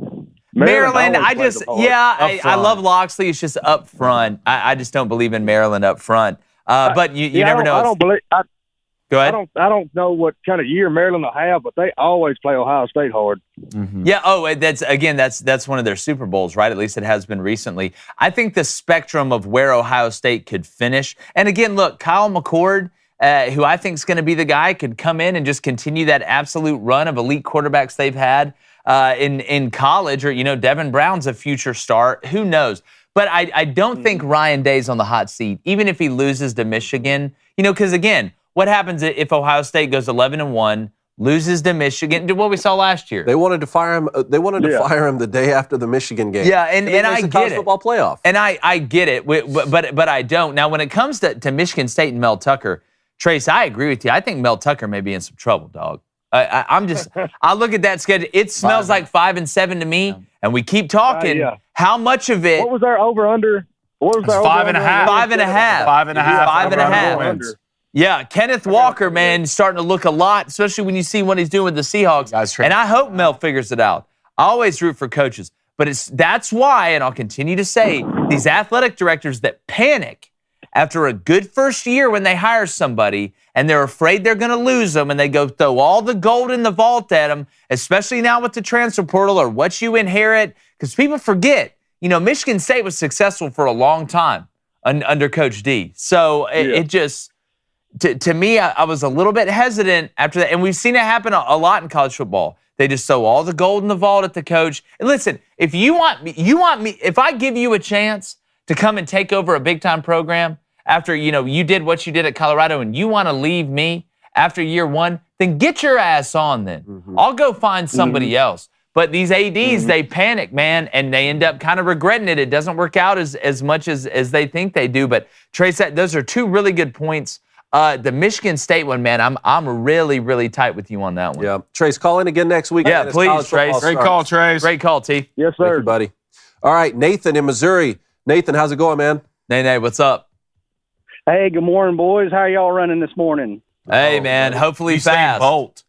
Speaker 1: I love Loxley. It's just up front. I just don't believe in Maryland up front. But you never know. Go ahead.
Speaker 5: I don't know what kind of year Maryland will have, but they always play Ohio State hard.
Speaker 1: Mm-hmm. Yeah. Oh, that's one of their Super Bowls, right? At least it has been recently. I think the spectrum of where Ohio State could finish, and again, look, Kyle McCord, who I think is going to be the guy, could come in and just continue that absolute run of elite quarterbacks they've had in college, or Devin Brown's a future star. Who knows? But I don't think Ryan Day's on the hot seat, even if he loses to Michigan. Because again. What happens if Ohio State goes 11-1, loses to Michigan? What we saw last year.
Speaker 3: They wanted to fire him. They wanted to fire him the day after the Michigan game.
Speaker 1: Yeah, and I get it.
Speaker 3: Football playoff.
Speaker 1: And I get it, but I don't. Now, when it comes to Michigan State and Mel Tucker, Trace, I agree with you. I think Mel Tucker may be in some trouble, dog. I look at that schedule. It smells like 5-7 to me, and we keep talking. How much of it?
Speaker 5: What was our over/under? What was our
Speaker 2: 5.5?
Speaker 1: 5.5.
Speaker 2: 5.5 wins.
Speaker 1: Yeah, Kenneth Walker, man, starting to look a lot, especially when you see what he's doing with the Seahawks. And I hope Mel figures it out. I always root for coaches. But that's why, and I'll continue to say, these athletic directors that panic after a good first year when they hire somebody and they're afraid they're going to lose them and they go throw all the gold in the vault at them, especially now with the transfer portal or what you inherit, because people forget, Michigan State was successful for a long time under Coach D. So it just... To me, I was a little bit hesitant after that. And we've seen it happen a lot in college football. They just throw all the gold in the vault at the coach. And listen, if you want me, if I give you a chance to come and take over a big-time program after, you did what you did at Colorado and you want to leave me after year 1, then get your ass on then. Mm-hmm. I'll go find somebody else. But these ADs, they panic, man, and they end up kind of regretting it. It doesn't work out as much as they think they do. But, Trace, those are 2 really good points. The Michigan State one, man, I'm really, really tight with you on that one.
Speaker 3: Yeah. Trace, call in again next week.
Speaker 1: Yeah, please, Trace.
Speaker 2: Great call, Trace.
Speaker 1: Great call, T.
Speaker 5: Yes, sir.
Speaker 3: Thank you, buddy. All right, Nathan in Missouri. Nathan, how's it going, man?
Speaker 1: Nay, what's up?
Speaker 6: Hey, good morning, boys. How are y'all running this morning?
Speaker 1: Hey, man, hopefully fast.
Speaker 2: Bolt.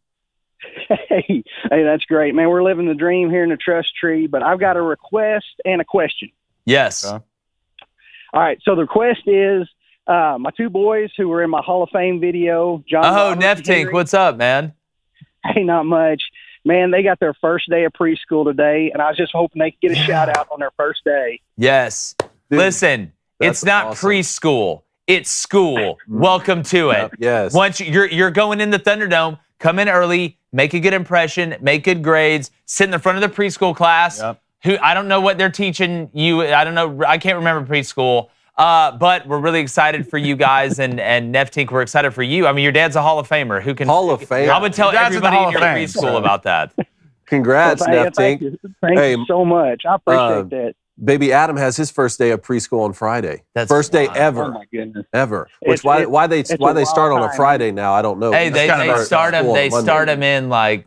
Speaker 6: Hey, that's great, man. We're living the dream here in the Trust Tree, but I've got a request and a question.
Speaker 1: Yes.
Speaker 6: All right, so the request is, my 2 boys who were in my Hall of Fame video, John
Speaker 1: Neftink, what's up, man?
Speaker 6: Hey, not much. man, they got their first day of preschool today, and I was just hoping they could get a shout out on their first day.
Speaker 1: Yes.
Speaker 3: Dude,
Speaker 1: listen, it's not
Speaker 3: awesome.
Speaker 1: Preschool. It's school. Welcome to it.
Speaker 3: Yes.
Speaker 1: Once you're going in the Thunderdome, come in early, make a good impression, make good grades, sit in the front of the preschool class.
Speaker 2: Yep.
Speaker 1: Who I don't know what they're teaching you. I don't know. I can't remember preschool. But we're really excited for you guys and Neftink. We're excited for you. I mean, your dad's a Hall of Famer. Who can
Speaker 3: Hall of Fame?
Speaker 1: I would tell
Speaker 2: Your dad's in the
Speaker 1: everybody
Speaker 2: Hall
Speaker 1: in your
Speaker 2: of Fame,
Speaker 1: preschool
Speaker 2: so.
Speaker 1: about that.
Speaker 3: Congrats,
Speaker 6: Well,
Speaker 3: Neftink.
Speaker 6: thank
Speaker 3: Hey,
Speaker 6: you so much. I appreciate that.
Speaker 3: Baby Adam has his first day of preschool on Friday.
Speaker 1: That's
Speaker 3: first day
Speaker 1: wild.
Speaker 3: ever.
Speaker 6: Oh my goodness.
Speaker 3: Ever. Which
Speaker 6: It's-
Speaker 3: why they
Speaker 6: it's a
Speaker 3: start
Speaker 6: wild
Speaker 3: on a
Speaker 6: time.
Speaker 3: Friday now, I don't know.
Speaker 1: Hey, they
Speaker 2: kind of
Speaker 1: start him.
Speaker 3: school
Speaker 1: They
Speaker 3: on Monday.
Speaker 1: start him in like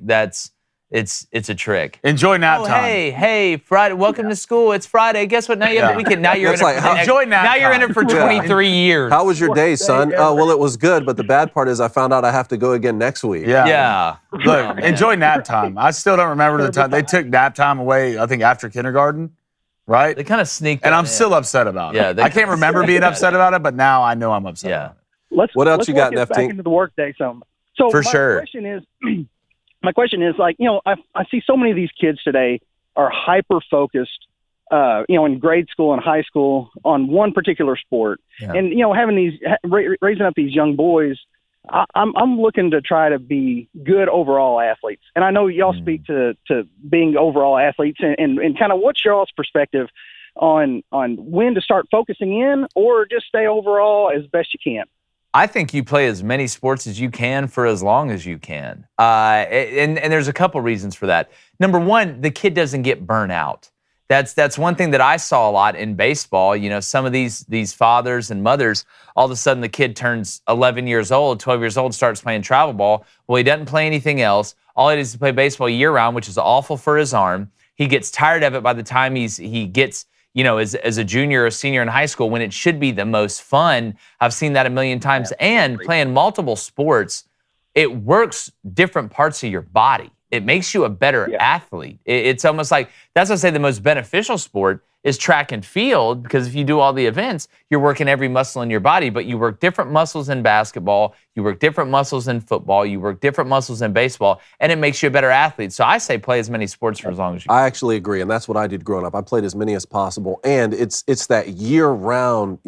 Speaker 1: it's a trick.
Speaker 2: Enjoy nap
Speaker 1: Oh,
Speaker 2: time.
Speaker 1: hey, Friday. Welcome to school. It's Friday. Guess what? Now you have the weekend. Now you're
Speaker 3: That's
Speaker 1: in it.
Speaker 3: like,
Speaker 1: For the
Speaker 2: enjoy
Speaker 1: next,
Speaker 2: nap
Speaker 1: now you're in
Speaker 2: time.
Speaker 1: it for 23 years.
Speaker 3: How was your day, son? Oh, well, it was good, but the bad part is I found out I have to go again next week.
Speaker 2: Yeah.
Speaker 1: Yeah.
Speaker 2: Look,
Speaker 1: man.
Speaker 2: enjoy nap time. I still don't remember the time. They took nap time away, I think, after kindergarten, right?
Speaker 1: They kind of sneaked.
Speaker 2: And
Speaker 1: that
Speaker 2: I'm
Speaker 1: in.
Speaker 2: still upset about
Speaker 1: Yeah,
Speaker 2: it.
Speaker 1: they-
Speaker 2: I can't remember being upset about it, but now I know I'm upset
Speaker 1: Yeah.
Speaker 2: about it.
Speaker 3: What else
Speaker 6: let's
Speaker 3: you got,
Speaker 6: work this
Speaker 3: Neftink?
Speaker 6: back into the workday some. So
Speaker 1: For
Speaker 6: my
Speaker 1: sure.
Speaker 6: question is, my question is like, I see so many of these kids today are hyper focused, in grade school and high school on one particular sport,
Speaker 1: Yeah.
Speaker 6: and having these raising up these young boys. I'm looking to try to be good overall athletes, and I know y'all speak to being overall athletes, and kind of what's y'all's perspective on when to start focusing in or just stay overall as best you can.
Speaker 1: I think you play as many sports as you can for as long as you can. And there's a couple reasons for that. Number one, the kid doesn't get burnt out. That's one thing that I saw a lot in baseball. Some of these fathers and mothers, all of a sudden the kid turns 11 years old, 12 years old, starts playing travel ball. Well, he doesn't play anything else. All he does is play baseball year round, which is awful for his arm. He gets tired of it by the time he gets as a junior or senior in high school, when it should be the most fun. I've seen that a million times. And playing multiple sports, it works different parts of your body. It makes you a better athlete. It's almost like, that's what I say the most beneficial sport is track and field, because if you do all the events, you're working every muscle in your body, but you work different muscles in basketball, you work different muscles in football, you work different muscles in baseball, and it makes you a better athlete. So I say play as many sports for as long as you can.
Speaker 3: I actually agree, and that's what I did growing up. I played as many as possible, and it's that year-round,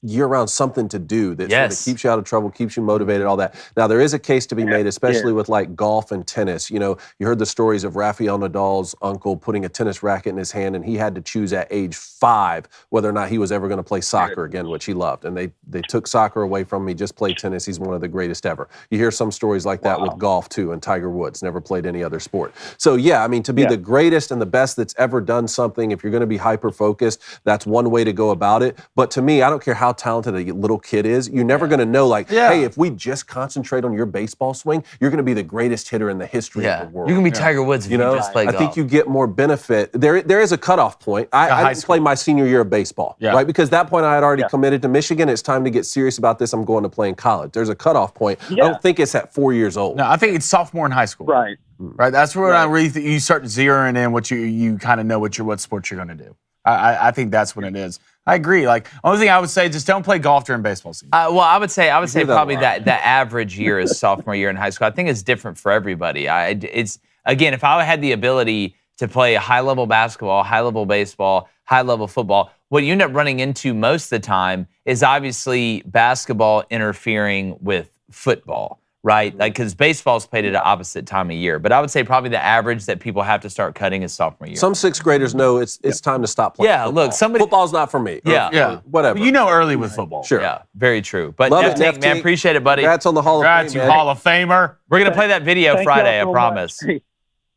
Speaker 3: year-round something to do that sort of keeps you out of trouble, keeps you motivated, all that. Now, there is a case to be made, especially with like golf and tennis. You heard the stories of Rafael Nadal's uncle putting a tennis racket in his hand, and he had to choose at age 5 whether or not he was ever going to play soccer again, which he loved. And they took soccer away from him. He just played tennis. He's one of the greatest ever. You hear some stories like that with golf, too, and Tiger Woods never played any other sport. So, yeah, I mean, to be the greatest and the best that's ever done something, if you're going to be hyper-focused, that's one way to go about it. But to me, I don't care how talented a little kid is, you're never going to know, hey, if we just concentrate on your baseball swing, you're going to be the greatest hitter in the history of the world.
Speaker 1: You can be Tiger Woods if you just play golf.
Speaker 3: I think you get more benefit. There is a cutoff point. I didn't play my senior year of baseball, right? Because at that point I had already committed to Michigan. It's time to get serious about this. I'm going to play in college. There's a cutoff point. I don't think it's at 4 years old.
Speaker 2: No, I think it's sophomore in high school.
Speaker 6: Right.
Speaker 2: Right. That's where I really think you start zeroing in what you kind of know what sports you're going to do. I think that's what it is. I agree. Only thing I would say, just don't play golf during baseball season.
Speaker 1: Well, I would say probably that average year is sophomore year in high school. I think it's different for everybody. It's again, if I had the ability to play high-level basketball, high-level baseball, high-level football, what you end up running into most of the time is obviously basketball interfering with football. Right? Because baseball's played at an opposite time of year. But I would say probably the average that people have to start cutting is sophomore year.
Speaker 3: Some 6th graders know it's time to stop playing football.
Speaker 1: Look,
Speaker 3: football's not for me.
Speaker 1: Yeah.
Speaker 3: Whatever.
Speaker 2: Early with football.
Speaker 3: Sure.
Speaker 1: Yeah, very true. But
Speaker 3: Love it,
Speaker 1: Neftink, man, appreciate it, buddy.
Speaker 3: Congrats on the Hall of Fame,
Speaker 2: Congrats, you
Speaker 3: man.
Speaker 2: Hall of Famer.
Speaker 1: We're going to play that video
Speaker 6: Thank
Speaker 1: Friday,
Speaker 6: y'all so
Speaker 1: I promise.
Speaker 6: much.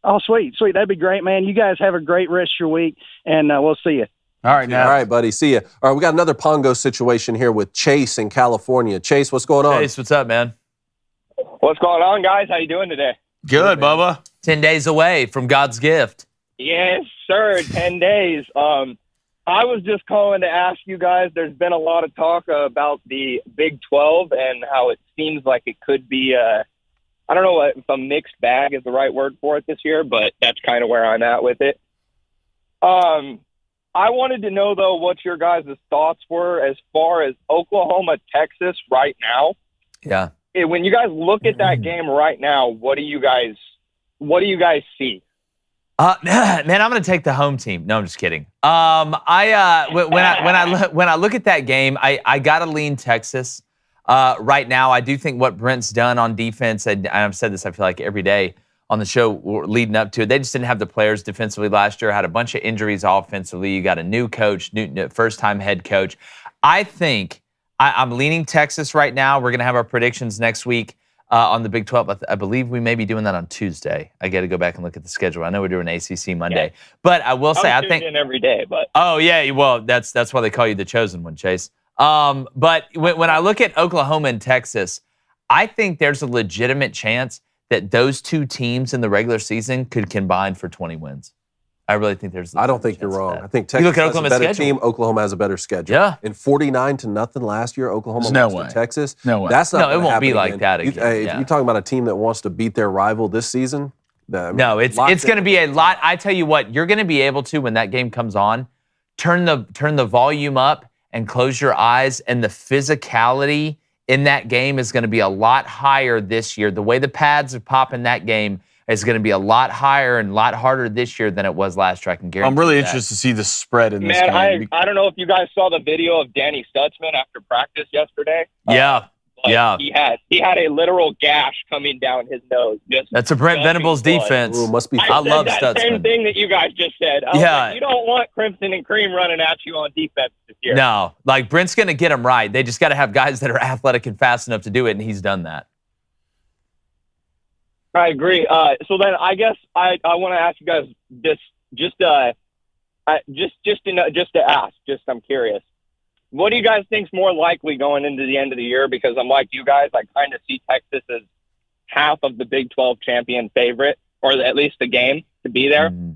Speaker 6: Oh, sweet. That'd be great, man. You guys have a great rest of your week, and we'll see you.
Speaker 2: All right, now.
Speaker 3: All right, buddy. See ya. All right, we got another Pongo situation here with Chase in California. Chase, what's going on?
Speaker 1: Chase, what's up, man?
Speaker 7: What's going on, guys? How you doing today?
Speaker 2: Good, Bubba.
Speaker 1: 10 days away from God's gift.
Speaker 7: Yes, sir. 10 days. I was just calling to ask you guys, there's been a lot of talk about the Big 12 and how it seems like it could be, I don't know if a mixed bag is the right word for it this year, but that's kind of where I'm at with it. I wanted to know, though, what your guys' thoughts were as far as Oklahoma, Texas right now.
Speaker 1: Yeah.
Speaker 7: When you guys look at that game right now, what do you guys what do you guys see?
Speaker 1: Man, I'm going to take the home team. No, I'm just kidding. When I look at that game, I got to lean Texas. Right now, I do think what Brent's done on defense, and I've said this, I feel like every day on the show leading up to it, they just didn't have the players defensively last year, had a bunch of injuries offensively. You got a new coach, first-time head coach. I think I'm leaning Texas right now. We're going to have our predictions next week on the Big 12. I believe we may be doing that on Tuesday. I got to go back and look at the schedule. I know we're doing ACC Monday. Yeah. But I will say, I think
Speaker 7: in every day. But
Speaker 1: oh, yeah, well, that's why they call you the chosen one, Chase. But when I look at Oklahoma and Texas, I think there's a legitimate chance that those two teams in the regular season could combine for 20 wins. I really think there's.
Speaker 3: I don't think you're wrong. I think Texas has a better team. Oklahoma has a better schedule.
Speaker 1: Yeah.
Speaker 3: In 49-0 last year, Oklahoma lost to Texas.
Speaker 2: No way.
Speaker 3: That's not.
Speaker 1: No, it won't be like that again.
Speaker 3: If you're talking about a team that wants to beat their rival this season,
Speaker 1: no, it's going to be a lot. I tell you what, you're going to be able to, when that game comes on, turn the volume up and close your eyes, and the physicality in that game is going to be a lot higher this year. The way the pads are popping that game is going to be a lot higher and a lot harder this year than it was last year. I can guarantee.
Speaker 2: I'm really interested to see the spread in this game.
Speaker 7: Man, I don't know if you guys saw the video of Danny Stutzman after practice yesterday.
Speaker 1: Yeah. Yeah,
Speaker 7: he had a literal gash coming down his nose.
Speaker 1: That's a Brent Venables defense.
Speaker 3: Ooh, must be.
Speaker 1: I love
Speaker 7: that
Speaker 1: Stutzman.
Speaker 7: Same thing that you guys just said. Like, you don't want Crimson and Cream running at you on defense this year.
Speaker 1: No, like Brent's going to get them right. They just got to have guys that are athletic and fast enough to do it, and he's done that.
Speaker 7: I agree. So then I guess I want to ask you guys this, I'm curious. What do you guys think is more likely going into the end of the year? Because I'm like you guys, I kind of see Texas as half of the Big 12 champion favorite, or at least the game to be there. Mm-hmm.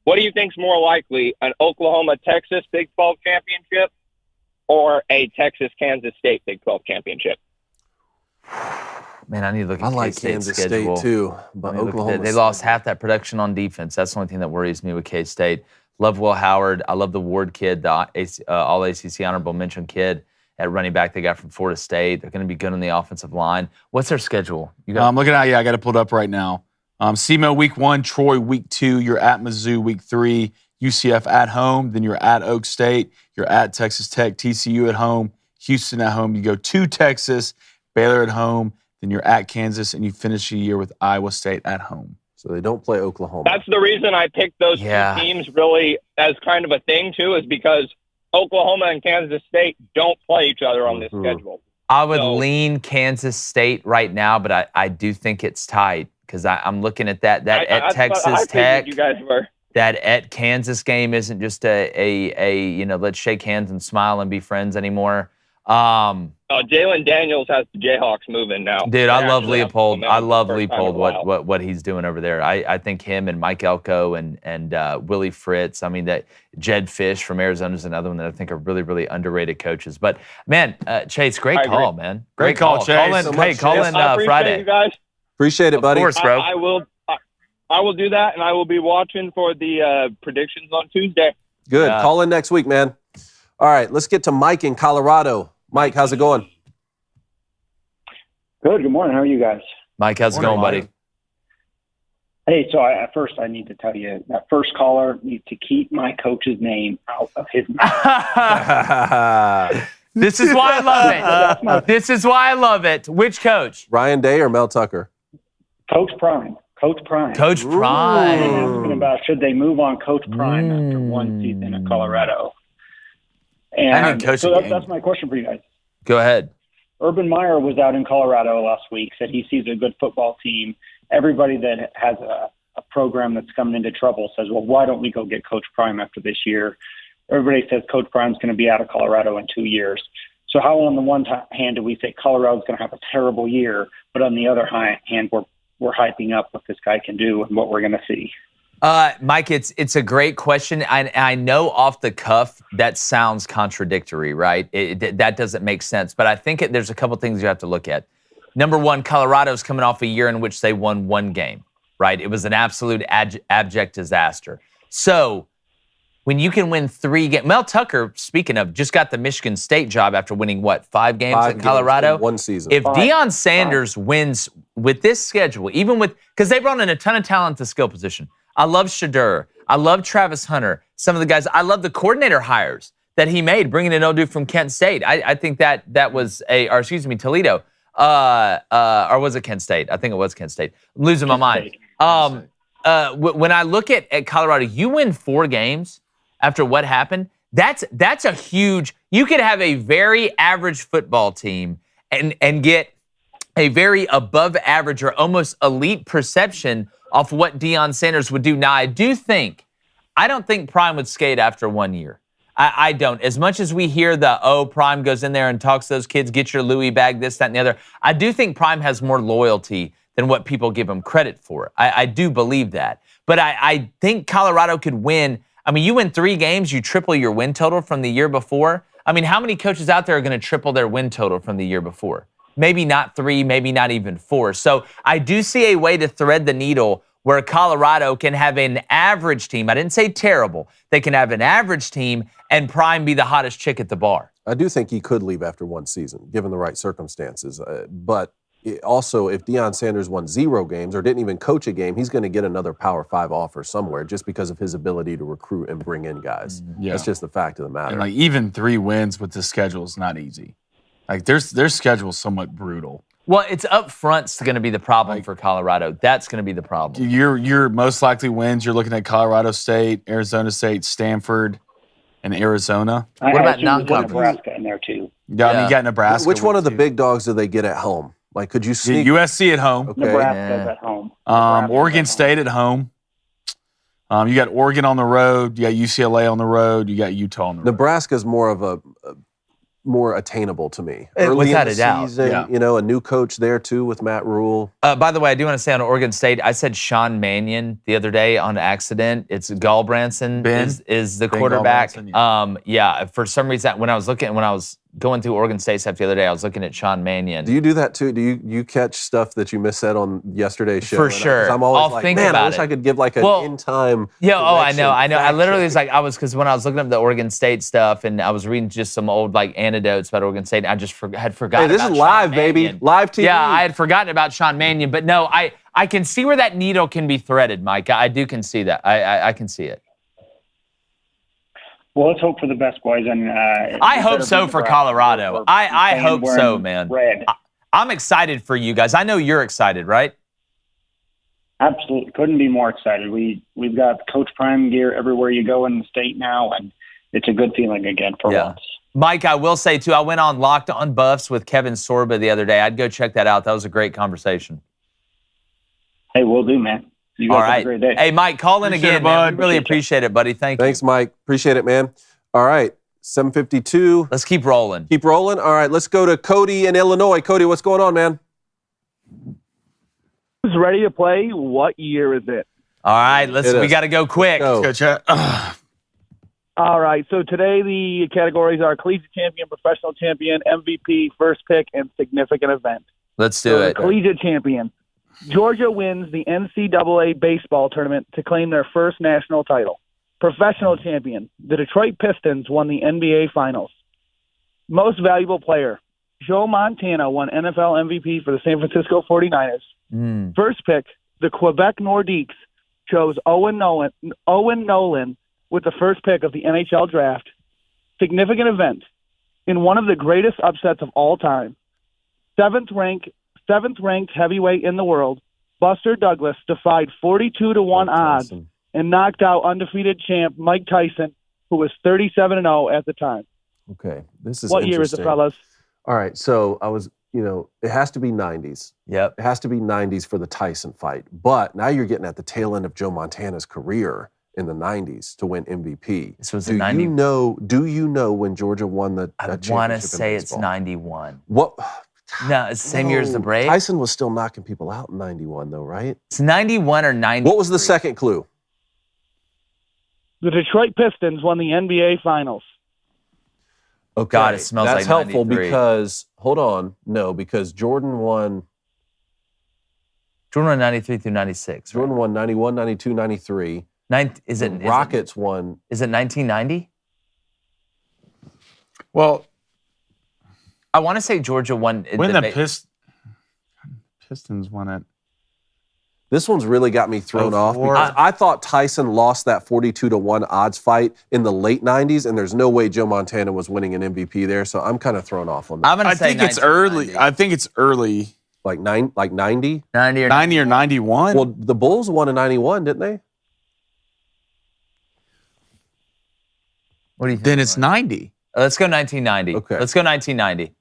Speaker 7: What do you think is more likely, an Oklahoma-Texas Big 12 championship or a Texas-Kansas State Big 12 championship?
Speaker 1: Man, I need to look at
Speaker 3: like Kansas State too, but Oklahoma.
Speaker 1: They lost half that production on defense. That's the only thing that worries me with K-State. Love Will Howard. I love the Ward kid, the All-ACC honorable mention kid at running back they got from Florida State. They're going to be good on the offensive line. What's their schedule?
Speaker 2: I'm looking at I got it pulled up right now. SEMO week 1, Troy week 2, you're at Mizzou week 3, UCF at home, then you're at Oak State, you're at Texas Tech, TCU at home, Houston at home. You go to Texas, Baylor at home, then you're at Kansas, and you finish the year with Iowa State at home.
Speaker 3: So they don't play Oklahoma.
Speaker 7: That's the reason I picked those two teams really as kind of a thing, too, is because Oklahoma and Kansas State don't play each other on this schedule.
Speaker 1: I would lean Kansas State right now, but I do think it's tight because I'm looking at that at Texas Tech.
Speaker 7: You guys were.
Speaker 1: That at Kansas game isn't just a let's shake hands and smile and be friends anymore.
Speaker 7: Jalen Daniels has the Jayhawks moving now.
Speaker 1: Dude, I love Leopold. I love Leopold, what he's doing over there. I think him and Mike Elko and Willie Fritz, I mean, that Jed Fish from Arizona is another one that I think are really, really underrated coaches. But, man, Chase, great call, man.
Speaker 2: Great call, Chase.
Speaker 1: Call in Friday.
Speaker 7: You guys.
Speaker 3: Appreciate it, buddy.
Speaker 1: Of course, bro.
Speaker 7: I will do that, and I will be watching for the predictions on Tuesday.
Speaker 3: Good. Call in next week, man. All right, let's get to Mike in Colorado. Mike, how's it going?
Speaker 8: Good. Good morning. How are you guys?
Speaker 1: Mike, how's it going, buddy?
Speaker 8: Hey, so first I need to tell you, that first caller needs to keep my coach's name out of his mouth.
Speaker 1: This is why I love it. This is why I love it. Which coach?
Speaker 3: Ryan Day or Mel Tucker?
Speaker 8: Coach Prime.
Speaker 1: Coach Prime.
Speaker 8: Asking about should they move on Coach Prime after one season in Colorado. And so that's my question for you guys.
Speaker 1: Go ahead.
Speaker 8: Urban Meyer was out in Colorado last week, said he sees a good football team. Everybody that has a program that's coming into trouble says, well, why don't we go get Coach Prime after this year? Everybody says Coach Prime's going to be out of Colorado in 2 years. So how on the one hand do we say Colorado's going to have a terrible year, but on the other hand, we're hyping up what this guy can do and what we're going to see?
Speaker 1: Mike, it's a great question. I know off the cuff that sounds contradictory, right? That doesn't make sense. But I think there's a couple things you have to look at. Number one, Colorado's coming off a year in which they won one game, right? It was an absolute abject disaster. So when you can win 3 games, Mel Tucker, speaking of, just got the Michigan State job after winning, 5 games in Colorado?
Speaker 3: One season.
Speaker 1: If Deion Sanders wins with this schedule, even with, because they brought in a ton of talent to skill position. I love Shadur. I love Travis Hunter. Some of the guys, I love the coordinator hires that he made, bringing in old dude from Kent State. I think that was Toledo. Or was it Kent State? I think it was Kent State. I'm losing my mind. When I look at Colorado, you win 4 games after what happened. That's a huge. You could have a very average football team and get a very above average or almost elite perception off what Deion Sanders would do. Now, I don't think Prime would skate after 1 year. I don't. As much as we hear Prime goes in there and talks to those kids, get your Louis bag, this, that, and the other, I do think Prime has more loyalty than what people give him credit for. I do believe that. But I think Colorado could win. I mean, you win 3 games, you triple your win total from the year before. I mean, how many coaches out there are going to triple their win total from the year before? Maybe not 3, maybe not even 4. So I do see a way to thread the needle where Colorado can have an average team. I didn't say terrible. They can have an average team and Prime be the hottest chick at the bar.
Speaker 3: I do think he could leave after 1 season, given the right circumstances. But also, if Deion Sanders won 0 games or didn't even coach a game, he's going to get another Power 5 offer somewhere just because of his ability to recruit and bring in guys. Yeah. That's just the fact of the matter.
Speaker 2: And like even 3 wins with this schedule is not easy. Like their schedule is somewhat brutal.
Speaker 1: Well, it's up front's going to be the problem for Colorado. That's going to be the problem.
Speaker 2: Your most likely wins, you're looking at Colorado State, Arizona State, Stanford, and Arizona.
Speaker 8: What about non-conference? Nebraska in there too.
Speaker 2: Yeah, I mean, you got Nebraska.
Speaker 3: Which one of the big dogs do they get at home? Like, could you sneak?
Speaker 2: USC at home.
Speaker 3: Okay.
Speaker 8: Nebraska's at home.
Speaker 2: Oregon State at home. You got Oregon on the road. You got UCLA on the road. You got Utah on the road.
Speaker 3: Nebraska's more of a more attainable to me.
Speaker 1: Without a doubt.
Speaker 3: Season, you know, a new coach there too with Matt Rule.
Speaker 1: By the way, I do want to say on Oregon State, I said Sean Mannion the other day on accident. It's Galbranson is the quarterback. For some reason when I was going through Oregon State stuff the other day, I was looking at Sean Mannion.
Speaker 3: Do you do that too? Do you catch stuff that you missaid on yesterday's show?
Speaker 1: For sure.
Speaker 3: I'm always
Speaker 1: I'll think about
Speaker 3: I wish I could give like an in-time.
Speaker 1: Yeah, I know. I literally was like, because when I was looking up the Oregon State stuff and I was reading just some old like anecdotes about Oregon State, I just had forgotten.
Speaker 3: Hey, this is live, baby. Live TV.
Speaker 1: Yeah, I had forgotten about Sean Mannion, but no, I can see where that needle can be threaded, Mike. I can see that. I can see it.
Speaker 8: Well, let's hope for the best, boys. And
Speaker 1: I hope so for Colorado. I hope so, man. I'm excited for you guys. I know you're excited, right?
Speaker 8: Absolutely. Couldn't be more excited. We've got Coach Prime gear everywhere you go in the state now, and it's a good feeling again for once.
Speaker 1: Mike, I will say, too, I went on Locked on Buffs with Kevin Sorba the other day. I'd go check that out. That was a great conversation.
Speaker 8: Hey, will do, man. You guys have a great day.
Speaker 1: Hey, Mike, call in again, man. We really appreciate it, buddy.
Speaker 3: Thanks, Mike. Appreciate it, man. All right, 7:52.
Speaker 1: Let's keep rolling.
Speaker 3: Keep rolling. All right, let's go to Cody in Illinois. Cody, what's going on, man?
Speaker 5: Who's ready to play? What year is it?
Speaker 1: All right, we got to go quick.
Speaker 2: Let's go, chat.
Speaker 5: All right, so today the categories are collegiate champion, professional champion, MVP, first pick, and significant event.
Speaker 1: Let's do it.
Speaker 5: Collegiate champion. Georgia wins the NCAA baseball tournament to claim their first national title. Professional champion. The Detroit Pistons won the NBA Finals. Most valuable player. Joe Montana won NFL MVP for the San Francisco 49ers. First pick. The Quebec Nordiques chose Owen Nolan with the first pick of the NHL draft. Significant event. In one of the greatest upsets of all time. Seventh ranked heavyweight in the world, Buster Douglas defied 42-1 odds and knocked out undefeated champ Mike Tyson, who was 37-0 at the time.
Speaker 3: Okay, this is
Speaker 5: what year is it, fellas?
Speaker 3: All right, so I was, it has to be 90s.
Speaker 1: Yep.
Speaker 3: It has to be 90s for the Tyson fight. But now you're getting at the tail end of Joe Montana's career in the 90s to win MVP.
Speaker 1: This was the 90s.
Speaker 3: Do you know when Georgia won the championship?
Speaker 1: I want to say it's 91.
Speaker 3: What?
Speaker 1: No, it's the same year as the Braves.
Speaker 3: Tyson was still knocking people out in 91, though, right?
Speaker 1: It's 91 or 90.
Speaker 3: What was the second clue?
Speaker 5: The Detroit Pistons won the NBA Finals.
Speaker 3: Okay.
Speaker 1: God, it smells
Speaker 3: That's
Speaker 1: like
Speaker 3: helpful
Speaker 1: 93.
Speaker 3: because, hold on, no, because Jordan won
Speaker 1: 93 through 96.
Speaker 3: Jordan
Speaker 1: right?
Speaker 3: won 91, 92, 93. Rockets won.
Speaker 1: Is it 1990?
Speaker 2: Well,
Speaker 1: I want to say Georgia won.
Speaker 2: When the Pistons won it.
Speaker 3: This one's really got me thrown off because I thought Tyson lost that 42-1 odds fight in the late 90s, and there's no way Joe Montana was winning an MVP there, so I'm kind of thrown off on that.
Speaker 1: I'm going to say
Speaker 2: I think it's early. I think it's early.
Speaker 3: Like 90?
Speaker 1: 90 or
Speaker 2: 91?
Speaker 3: Well, the Bulls won in 91, didn't they?
Speaker 1: What do you think?
Speaker 2: Then it's 90.
Speaker 1: Let's go 1990.
Speaker 3: Okay.
Speaker 1: Let's go 1990.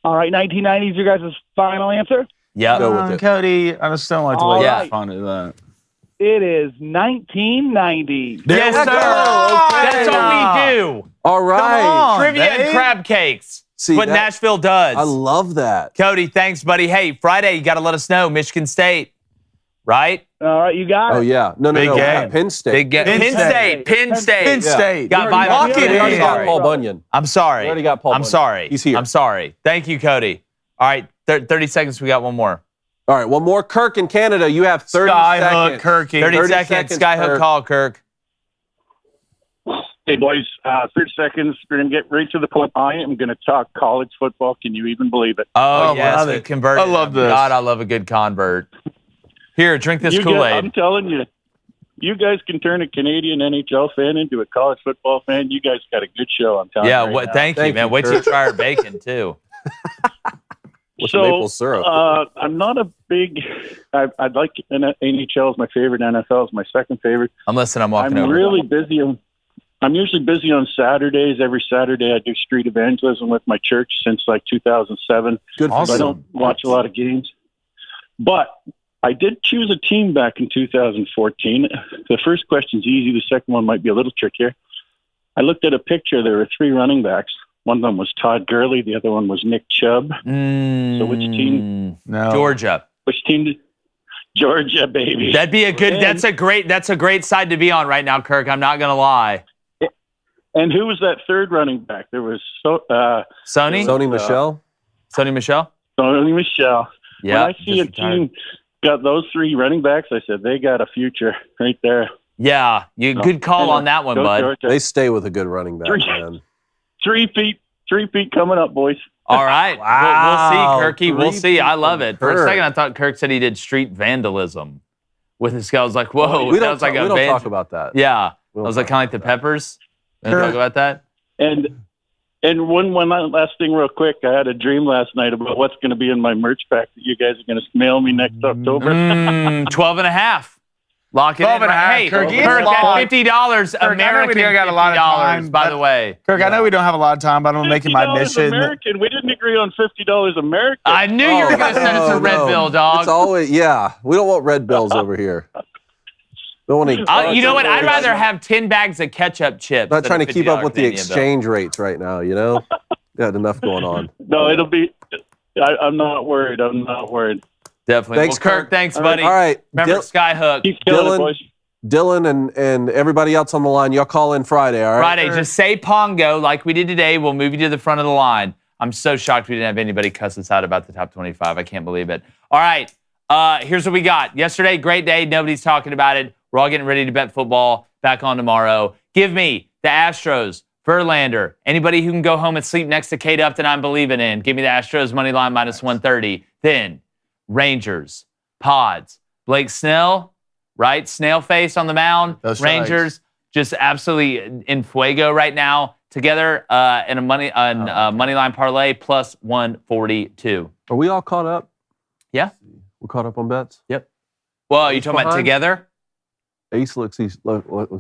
Speaker 6: All right, 1990s, your guys' final answer?
Speaker 1: Yeah.
Speaker 3: Go with it.
Speaker 2: Cody, I just don't like the way
Speaker 6: All
Speaker 2: you
Speaker 6: right.
Speaker 2: responded to that.
Speaker 6: It is 1990.
Speaker 1: Yes, sir. That's what we do.
Speaker 3: All right.
Speaker 1: Trivia and crab cakes.
Speaker 3: See,
Speaker 1: what Nashville does.
Speaker 3: I love that.
Speaker 1: Cody, thanks, buddy. Hey, Friday, you got to let us know. Michigan State, right?
Speaker 6: All right, you got it.
Speaker 3: Oh, yeah. No.
Speaker 2: Big game.
Speaker 3: Penn State.
Speaker 1: Big game. Penn State.
Speaker 2: Penn State.
Speaker 1: Got
Speaker 3: We already got Paul
Speaker 1: by
Speaker 3: Bunyan.
Speaker 1: I'm sorry.
Speaker 3: We already got Paul
Speaker 1: I'm
Speaker 3: Bunyan.
Speaker 1: sorry.
Speaker 3: He's here.
Speaker 1: I'm sorry. Thank you, Cody. All right, 30 seconds. We got one more.
Speaker 3: All right, one more. Kirk in Canada, you have 30
Speaker 2: Skyhook,
Speaker 3: seconds.
Speaker 2: Kirky.
Speaker 1: 30 seconds. Skyhook
Speaker 3: Kirk.
Speaker 1: call, Kirk.
Speaker 5: Hey, boys, 30 seconds. We're going to get right to the point. I am going to talk college football. Can you even believe it?
Speaker 1: Oh,
Speaker 2: Oh,
Speaker 1: yes,
Speaker 2: love
Speaker 1: we
Speaker 2: it.
Speaker 1: converted.
Speaker 2: I love this.
Speaker 1: God, I love a good convert. Here, drink this
Speaker 5: I'm
Speaker 1: Kool-Aid.
Speaker 5: telling you, you guys can turn a Canadian NHL fan into a college football fan. You guys got a good show, I'm telling you.
Speaker 1: Yeah,
Speaker 5: right now.
Speaker 1: thank you,
Speaker 3: Thank
Speaker 1: man.
Speaker 3: you,
Speaker 1: Wait till you
Speaker 3: Kirk.
Speaker 1: try our bacon, too.
Speaker 3: With maple syrup.
Speaker 5: I'm not a big. I'd like NHL is my favorite. NFL is my second favorite.
Speaker 1: I'm listening. I'm walking
Speaker 5: I'm
Speaker 1: over.
Speaker 5: really busy. I'm usually busy on Saturdays. Every Saturday, I do street evangelism with my church since like 2007.
Speaker 3: Good for
Speaker 2: Awesome.
Speaker 5: So I
Speaker 3: you.
Speaker 5: don't watch a lot of games. But I did choose a team back in 2014. The first question's easy. The second one might be a little trickier. I looked at a picture. There were 3 running backs. One of them was Todd Gurley. The other one was Nick Chubb. So which team?
Speaker 2: No.
Speaker 1: Georgia.
Speaker 5: Which team did? Georgia, baby.
Speaker 1: That'd be a good.
Speaker 5: And-
Speaker 1: That's a great side to be on right now, Kirk. I'm not gonna lie.
Speaker 5: And who was that third running back? There was
Speaker 1: Sony.
Speaker 3: Sony Michelle?
Speaker 1: Sony Michelle.
Speaker 5: Tony Michelle.
Speaker 1: Yeah.
Speaker 5: When I see a team got those 3 running backs, I said they got a future right there.
Speaker 1: Yeah. Good call on that one,
Speaker 5: Go
Speaker 1: bud.
Speaker 5: Georgia.
Speaker 3: They stay with a good running back,
Speaker 5: Three.
Speaker 3: man.
Speaker 5: 3 feet coming up, boys.
Speaker 1: All right.
Speaker 2: Wow.
Speaker 1: We'll see, Kirky. We'll
Speaker 3: 3
Speaker 1: see. I
Speaker 3: feet
Speaker 1: love
Speaker 3: from
Speaker 1: it. For a
Speaker 3: Kirk.
Speaker 1: second, I thought Kirk said he did street vandalism with his guy. I was like, whoa.
Speaker 3: We
Speaker 1: that
Speaker 3: don't,
Speaker 1: was like
Speaker 3: we
Speaker 1: a
Speaker 3: don't
Speaker 1: van-
Speaker 3: talk about that.
Speaker 1: Yeah. I
Speaker 3: We don't
Speaker 1: was like
Speaker 3: talk
Speaker 1: kind of like the Peppers. You wanna
Speaker 2: Kirk.
Speaker 1: talk about that?
Speaker 5: And one last thing real quick. I had a dream last night about what's going to be in my merch pack that you guys are going to mail me next October.
Speaker 1: 12 and a half. Lock it
Speaker 2: 12
Speaker 1: in.
Speaker 2: and a half,
Speaker 1: Hey,
Speaker 2: Kirk,
Speaker 1: Kirk,
Speaker 2: it's
Speaker 1: that $50
Speaker 2: I know we
Speaker 1: American
Speaker 2: don't got a lot of
Speaker 1: $50,
Speaker 2: time,
Speaker 1: by
Speaker 2: but-
Speaker 1: the way.
Speaker 2: Kirk, I know we don't have a lot of time, but I'm making my
Speaker 5: $50
Speaker 2: mission.
Speaker 5: American. We didn't agree on $50 American.
Speaker 1: I knew you were going to send us a red bill, dog.
Speaker 3: It's always, yeah. We don't want red bills over here. Don't want any.
Speaker 1: You know what? I'd rather have 10 bags of ketchup chips.
Speaker 3: Not
Speaker 1: than
Speaker 3: trying
Speaker 1: a
Speaker 3: to keep up with the
Speaker 1: $50 Canadian bill.
Speaker 3: exchange rates right now, you know? Got enough going on.
Speaker 5: No, it'll be. I'm not worried. I'm not worried.
Speaker 1: Definitely.
Speaker 3: Thanks,
Speaker 1: well, Kirk.
Speaker 3: Kirk.
Speaker 1: Thanks, buddy.
Speaker 3: All right.
Speaker 1: Remember Skyhook.
Speaker 5: Keep killing
Speaker 3: Dylan-
Speaker 5: it, boys.
Speaker 3: Dylan and everybody else on the line, y'all call in Friday, all right?
Speaker 1: Friday, just say Pongo like we did today. We'll move you to the front of the line. I'm so shocked we didn't have anybody cuss us out about the top 25. I can't believe it. All right, here's what we got. Yesterday, great day. Nobody's talking about it. We're all getting ready to bet football. Back on tomorrow. Give me the Astros, Verlander. Anybody who can go home and sleep next to Kate Upton, I'm believing in. Give me the Astros money line minus 130. Then Rangers, Pods, Blake Snell, right? Snail face on the mound.
Speaker 2: Those
Speaker 1: Rangers
Speaker 2: strikes.
Speaker 1: just absolutely in fuego right now. Together in a money line parlay plus 142.
Speaker 3: Are we all caught up?
Speaker 1: Yeah.
Speaker 3: We're caught up on bets?
Speaker 1: Yep. Well, you
Speaker 3: Ace
Speaker 1: talking about
Speaker 3: behind?
Speaker 1: together?
Speaker 3: Ace looks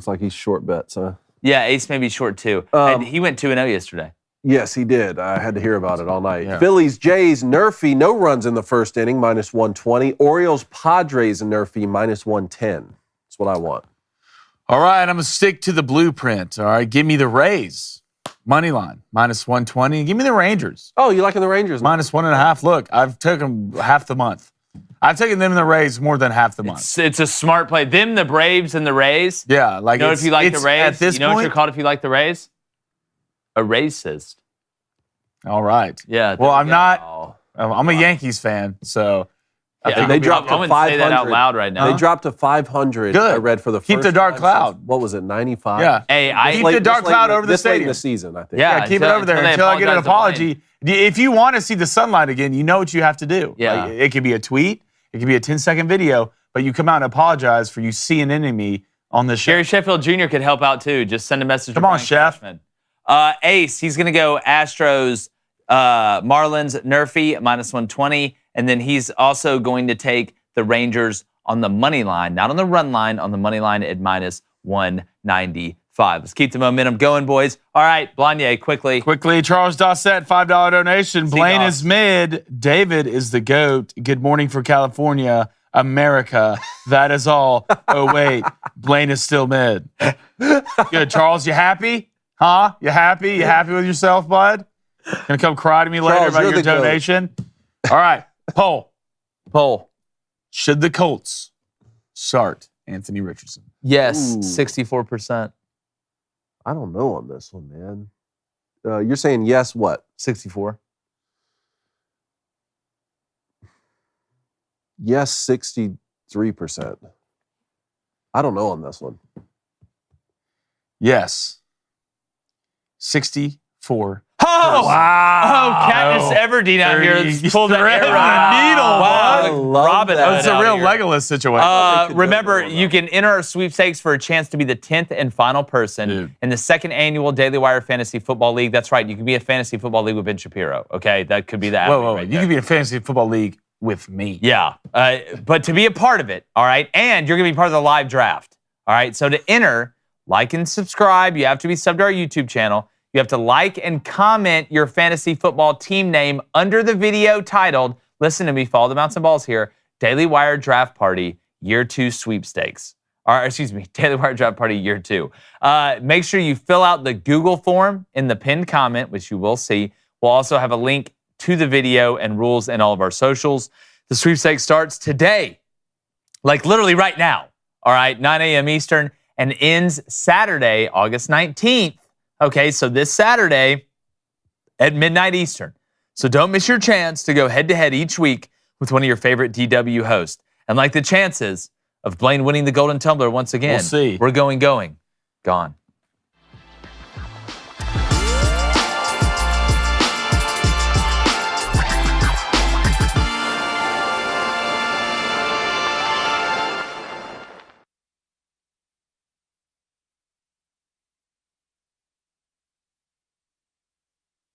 Speaker 3: like he's short bets, huh?
Speaker 1: Yeah, Ace may be short too. And he went 2-0 yesterday.
Speaker 3: Yes, he did. I had to hear about it all night.
Speaker 2: Yeah.
Speaker 3: Phillies, Jays, Nerfy, no runs in the first inning, minus 120. Orioles, Padres, and Nerfy, minus 110. That's what I want.
Speaker 2: All right, I'm going to stick to the blueprint. All right, give me the Rays. Money line, minus 120. Give me the Rangers.
Speaker 3: Oh, you liking the Rangers?
Speaker 2: Minus 1.5. Look, I've taken them half the month. I've taken them and the Rays more than half the month.
Speaker 1: It's a smart play. Them, the Braves, and the Rays.
Speaker 2: Yeah, like
Speaker 1: You know if you like the
Speaker 2: it's
Speaker 1: Rays?
Speaker 2: at this
Speaker 1: You know what
Speaker 2: point.
Speaker 1: you're called if you like the Rays? A racist.
Speaker 2: All right.
Speaker 1: Yeah.
Speaker 2: Well, I'm not.
Speaker 1: Oh.
Speaker 2: I'm a Yankees fan, so I
Speaker 1: Yeah,
Speaker 2: think
Speaker 3: they
Speaker 2: it'll be-
Speaker 3: dropped
Speaker 1: I
Speaker 3: to
Speaker 1: wouldn't say that out
Speaker 3: 500.
Speaker 1: loud right now.
Speaker 3: They dropped to 500.
Speaker 2: Good.
Speaker 3: I read for the
Speaker 2: Keep
Speaker 3: first
Speaker 2: the dark
Speaker 3: 5
Speaker 2: cloud.
Speaker 3: since- What was it? 95.
Speaker 2: Yeah.
Speaker 1: Hey, I
Speaker 2: Keep the dark cloud over the
Speaker 3: this late in
Speaker 2: stadium.
Speaker 3: the season, I think.
Speaker 1: Yeah,
Speaker 2: Yeah, keep it over there
Speaker 1: they
Speaker 2: until I get an
Speaker 1: apologize to Wayne.
Speaker 2: apology. If you want to see the sunlight again, you know what you have to do.
Speaker 1: Yeah.
Speaker 2: Like, it could be a tweet. It could be a 10-second video, but you come out and apologize for you CNN-ing me on this show.
Speaker 1: Gary Sheffield Jr. could help out too. Just send a message.
Speaker 2: Come
Speaker 1: to
Speaker 2: on,
Speaker 1: Brian
Speaker 2: Chef.
Speaker 1: Cashman. Ace, he's going to go Astros, Marlins, Nerfy, -120. And then he's also going to take the Rangers on the money line, not on the run line, on the money line at -195. Let's keep the momentum going, boys. All right, Blanye, quickly.
Speaker 2: Quickly, Charles Dossett, $5 donation. Blaine is mid. David is the GOAT. Good morning for California, America. That is all. Oh, wait. Blaine is still mid. Good. Charles, you happy? Huh? You happy? You happy with yourself, bud? Gonna come cry to me later
Speaker 3: Charles,
Speaker 2: about your donation? All right. Poll. Should the Colts start Anthony Richardson?
Speaker 1: Yes,
Speaker 3: Ooh.
Speaker 1: 64%.
Speaker 3: I don't know on this one, man. You're saying yes, what?
Speaker 1: 64.
Speaker 3: Yes, 63%. I don't know on this one.
Speaker 2: Yes. 64.
Speaker 1: Oh,
Speaker 2: wow.
Speaker 1: Oh, Katniss Everdeen out here pulled the
Speaker 2: thread
Speaker 1: arrow.
Speaker 2: on the needle,
Speaker 1: Wow.
Speaker 2: bud.
Speaker 1: Robin
Speaker 2: That was
Speaker 1: Hood
Speaker 2: a
Speaker 1: out
Speaker 2: real
Speaker 1: here.
Speaker 2: Legolas situation.
Speaker 1: Remember, you can enter our sweepstakes for a chance to be the 10th and final person in the second annual Daily Wire Fantasy Football League. That's right. You can be a fantasy football league with Ben Shapiro. Okay, that could be the avenue
Speaker 2: Whoa.
Speaker 1: right
Speaker 2: You
Speaker 1: there.
Speaker 2: could be in a fantasy football league with me.
Speaker 1: Yeah, but to be a part of it, all right, and you're going to be part of the live draft, all right? So to enter, like and subscribe. You have to be subbed to our YouTube channel. You have to like and comment your fantasy football team name under the video titled, listen to me, follow the Mounts and Balls here, Daily Wire Draft Party Year 2 Sweepstakes. Or, excuse me, Daily Wire Draft Party Year 2. Make sure you fill out the Google form in the pinned comment, which you will see. We'll also have a link to the video and rules in all of our socials. The sweepstakes starts today, like literally right now, all right, 9 a.m. Eastern, and ends Saturday, August 19th. Okay, so this Saturday at midnight Eastern. So don't miss your chance to go head-to-head each week with one of your favorite DW hosts. And like the chances of Blaine winning the Golden Tumbler once again,
Speaker 2: We'll see.
Speaker 1: we're going, gone.